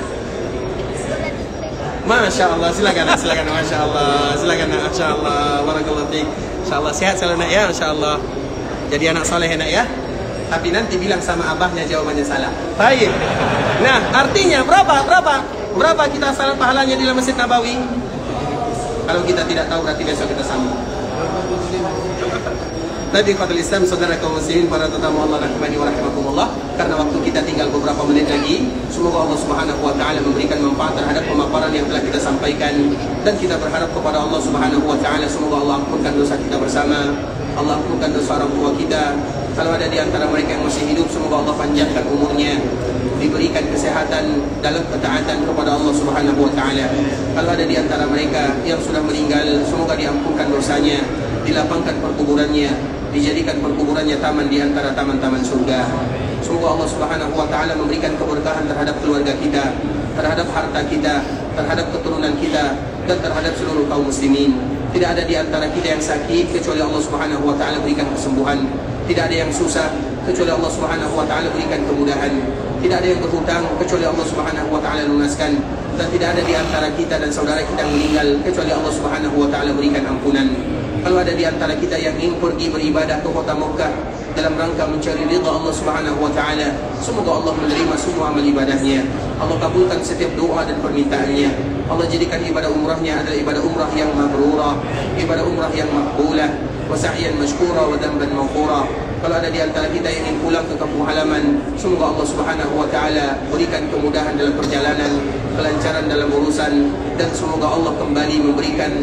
Masya Allah, silakan nak, silakan. Masya Allah, silakan nak. Masya Allah, barakallahu fiik. Masya Allah, sehat selalu nak ya, Masya Allah. Jadi anak soleh nak ya. Tapi nanti bilang sama abahnya jawabannya salah. Baik. Nah, artinya berapa kita salat pahalanya di dalam Masjid Nabawi? Kalau kita tidak tahu, berarti besok kita sambung. Tadi khatul Islam, saudara kaum muslimin, para tetamu Allah rahimani wa rahimakumullah. Karena waktu kita tinggal beberapa menit lagi, semoga Allah Subhanahu wa taala memberikan manfaat terhadap pemaparan yang telah kita sampaikan, dan kita berharap kepada Allah Subhanahu wa taala semoga Allah ampunkan dosa kita bersama, Allah ampunkan dosa orang tua kita. Kalau ada di antara mereka yang masih hidup, semoga Allah panjangkan umurnya, diberikan kesehatan dalam ketaatan kepada Allah Subhanahu wa taala. Kalau ada di antara mereka yang sudah meninggal, semoga diampunkan dosanya, dilapangkan perkuburannya, dijadikan perkuburannya taman di antara taman-taman surga. Semoga Allah Subhanahu wa taala memberikan keberkahan terhadap keluarga kita, terhadap harta kita, terhadap keturunan kita, dan terhadap seluruh kaum muslimin. Tidak ada di antara kita yang sakit kecuali Allah Subhanahu wa taala berikan kesembuhan. Tidak ada yang susah kecuali Allah Subhanahu wa taala berikan kemudahan. Tidak ada yang berhutang kecuali Allah Subhanahu wa taala lunaskan. Dan tidak ada di antara kita dan saudara kita yang meninggal kecuali Allah Subhanahu wa taala berikan ampunan. Kalau ada di antara kita yang ingin pergi beribadah ke kota Mekah dalam rangka mencari ridha Allah Subhanahu wa taala, semoga Allah menerima semua amal ibadahnya. Allah kabulkan setiap doa dan permintaannya. Allah jadikan ibadah umrahnya adalah ibadah umrah yang mabrurah, ibadah umrah yang makbulah, wa sa'yan mashkura wa dhanban maghfura. Kalau ada di antara kita yang ingin pulang ke kampung halaman, semoga Allah Subhanahu wa taala berikan kemudahan dalam perjalanan, kelancaran dalam urusan, dan semoga Allah kembali memberikan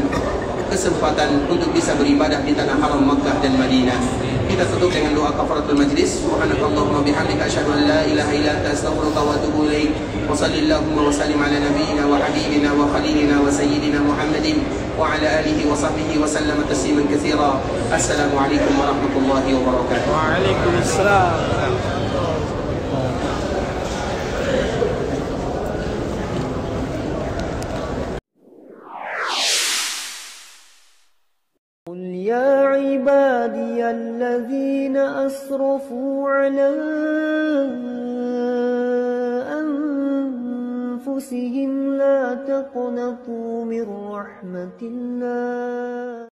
kesempatan untuk bisa beribadah di tanah haram Makkah dan Madinah. Kita tutup dengan doa kafaratul majlis. Subhanakallahumma bihamdika asyhadu an la ilaha illa anta astaghfiruka wa atubu ilaik. Wa sallallahu wa sallim ala nabiyyina wa habibina wa khalilina wa sayyidina Muhammadin wa ala alihi wa sahbihi wa sallama tasliman katsira. Assalamu alaikum warahmatullahi wabarakatuh. Waalaikumsalam. قل يا عبادي الذين أسرفوا على أنفسهم لا تقنطوا من رحمة الله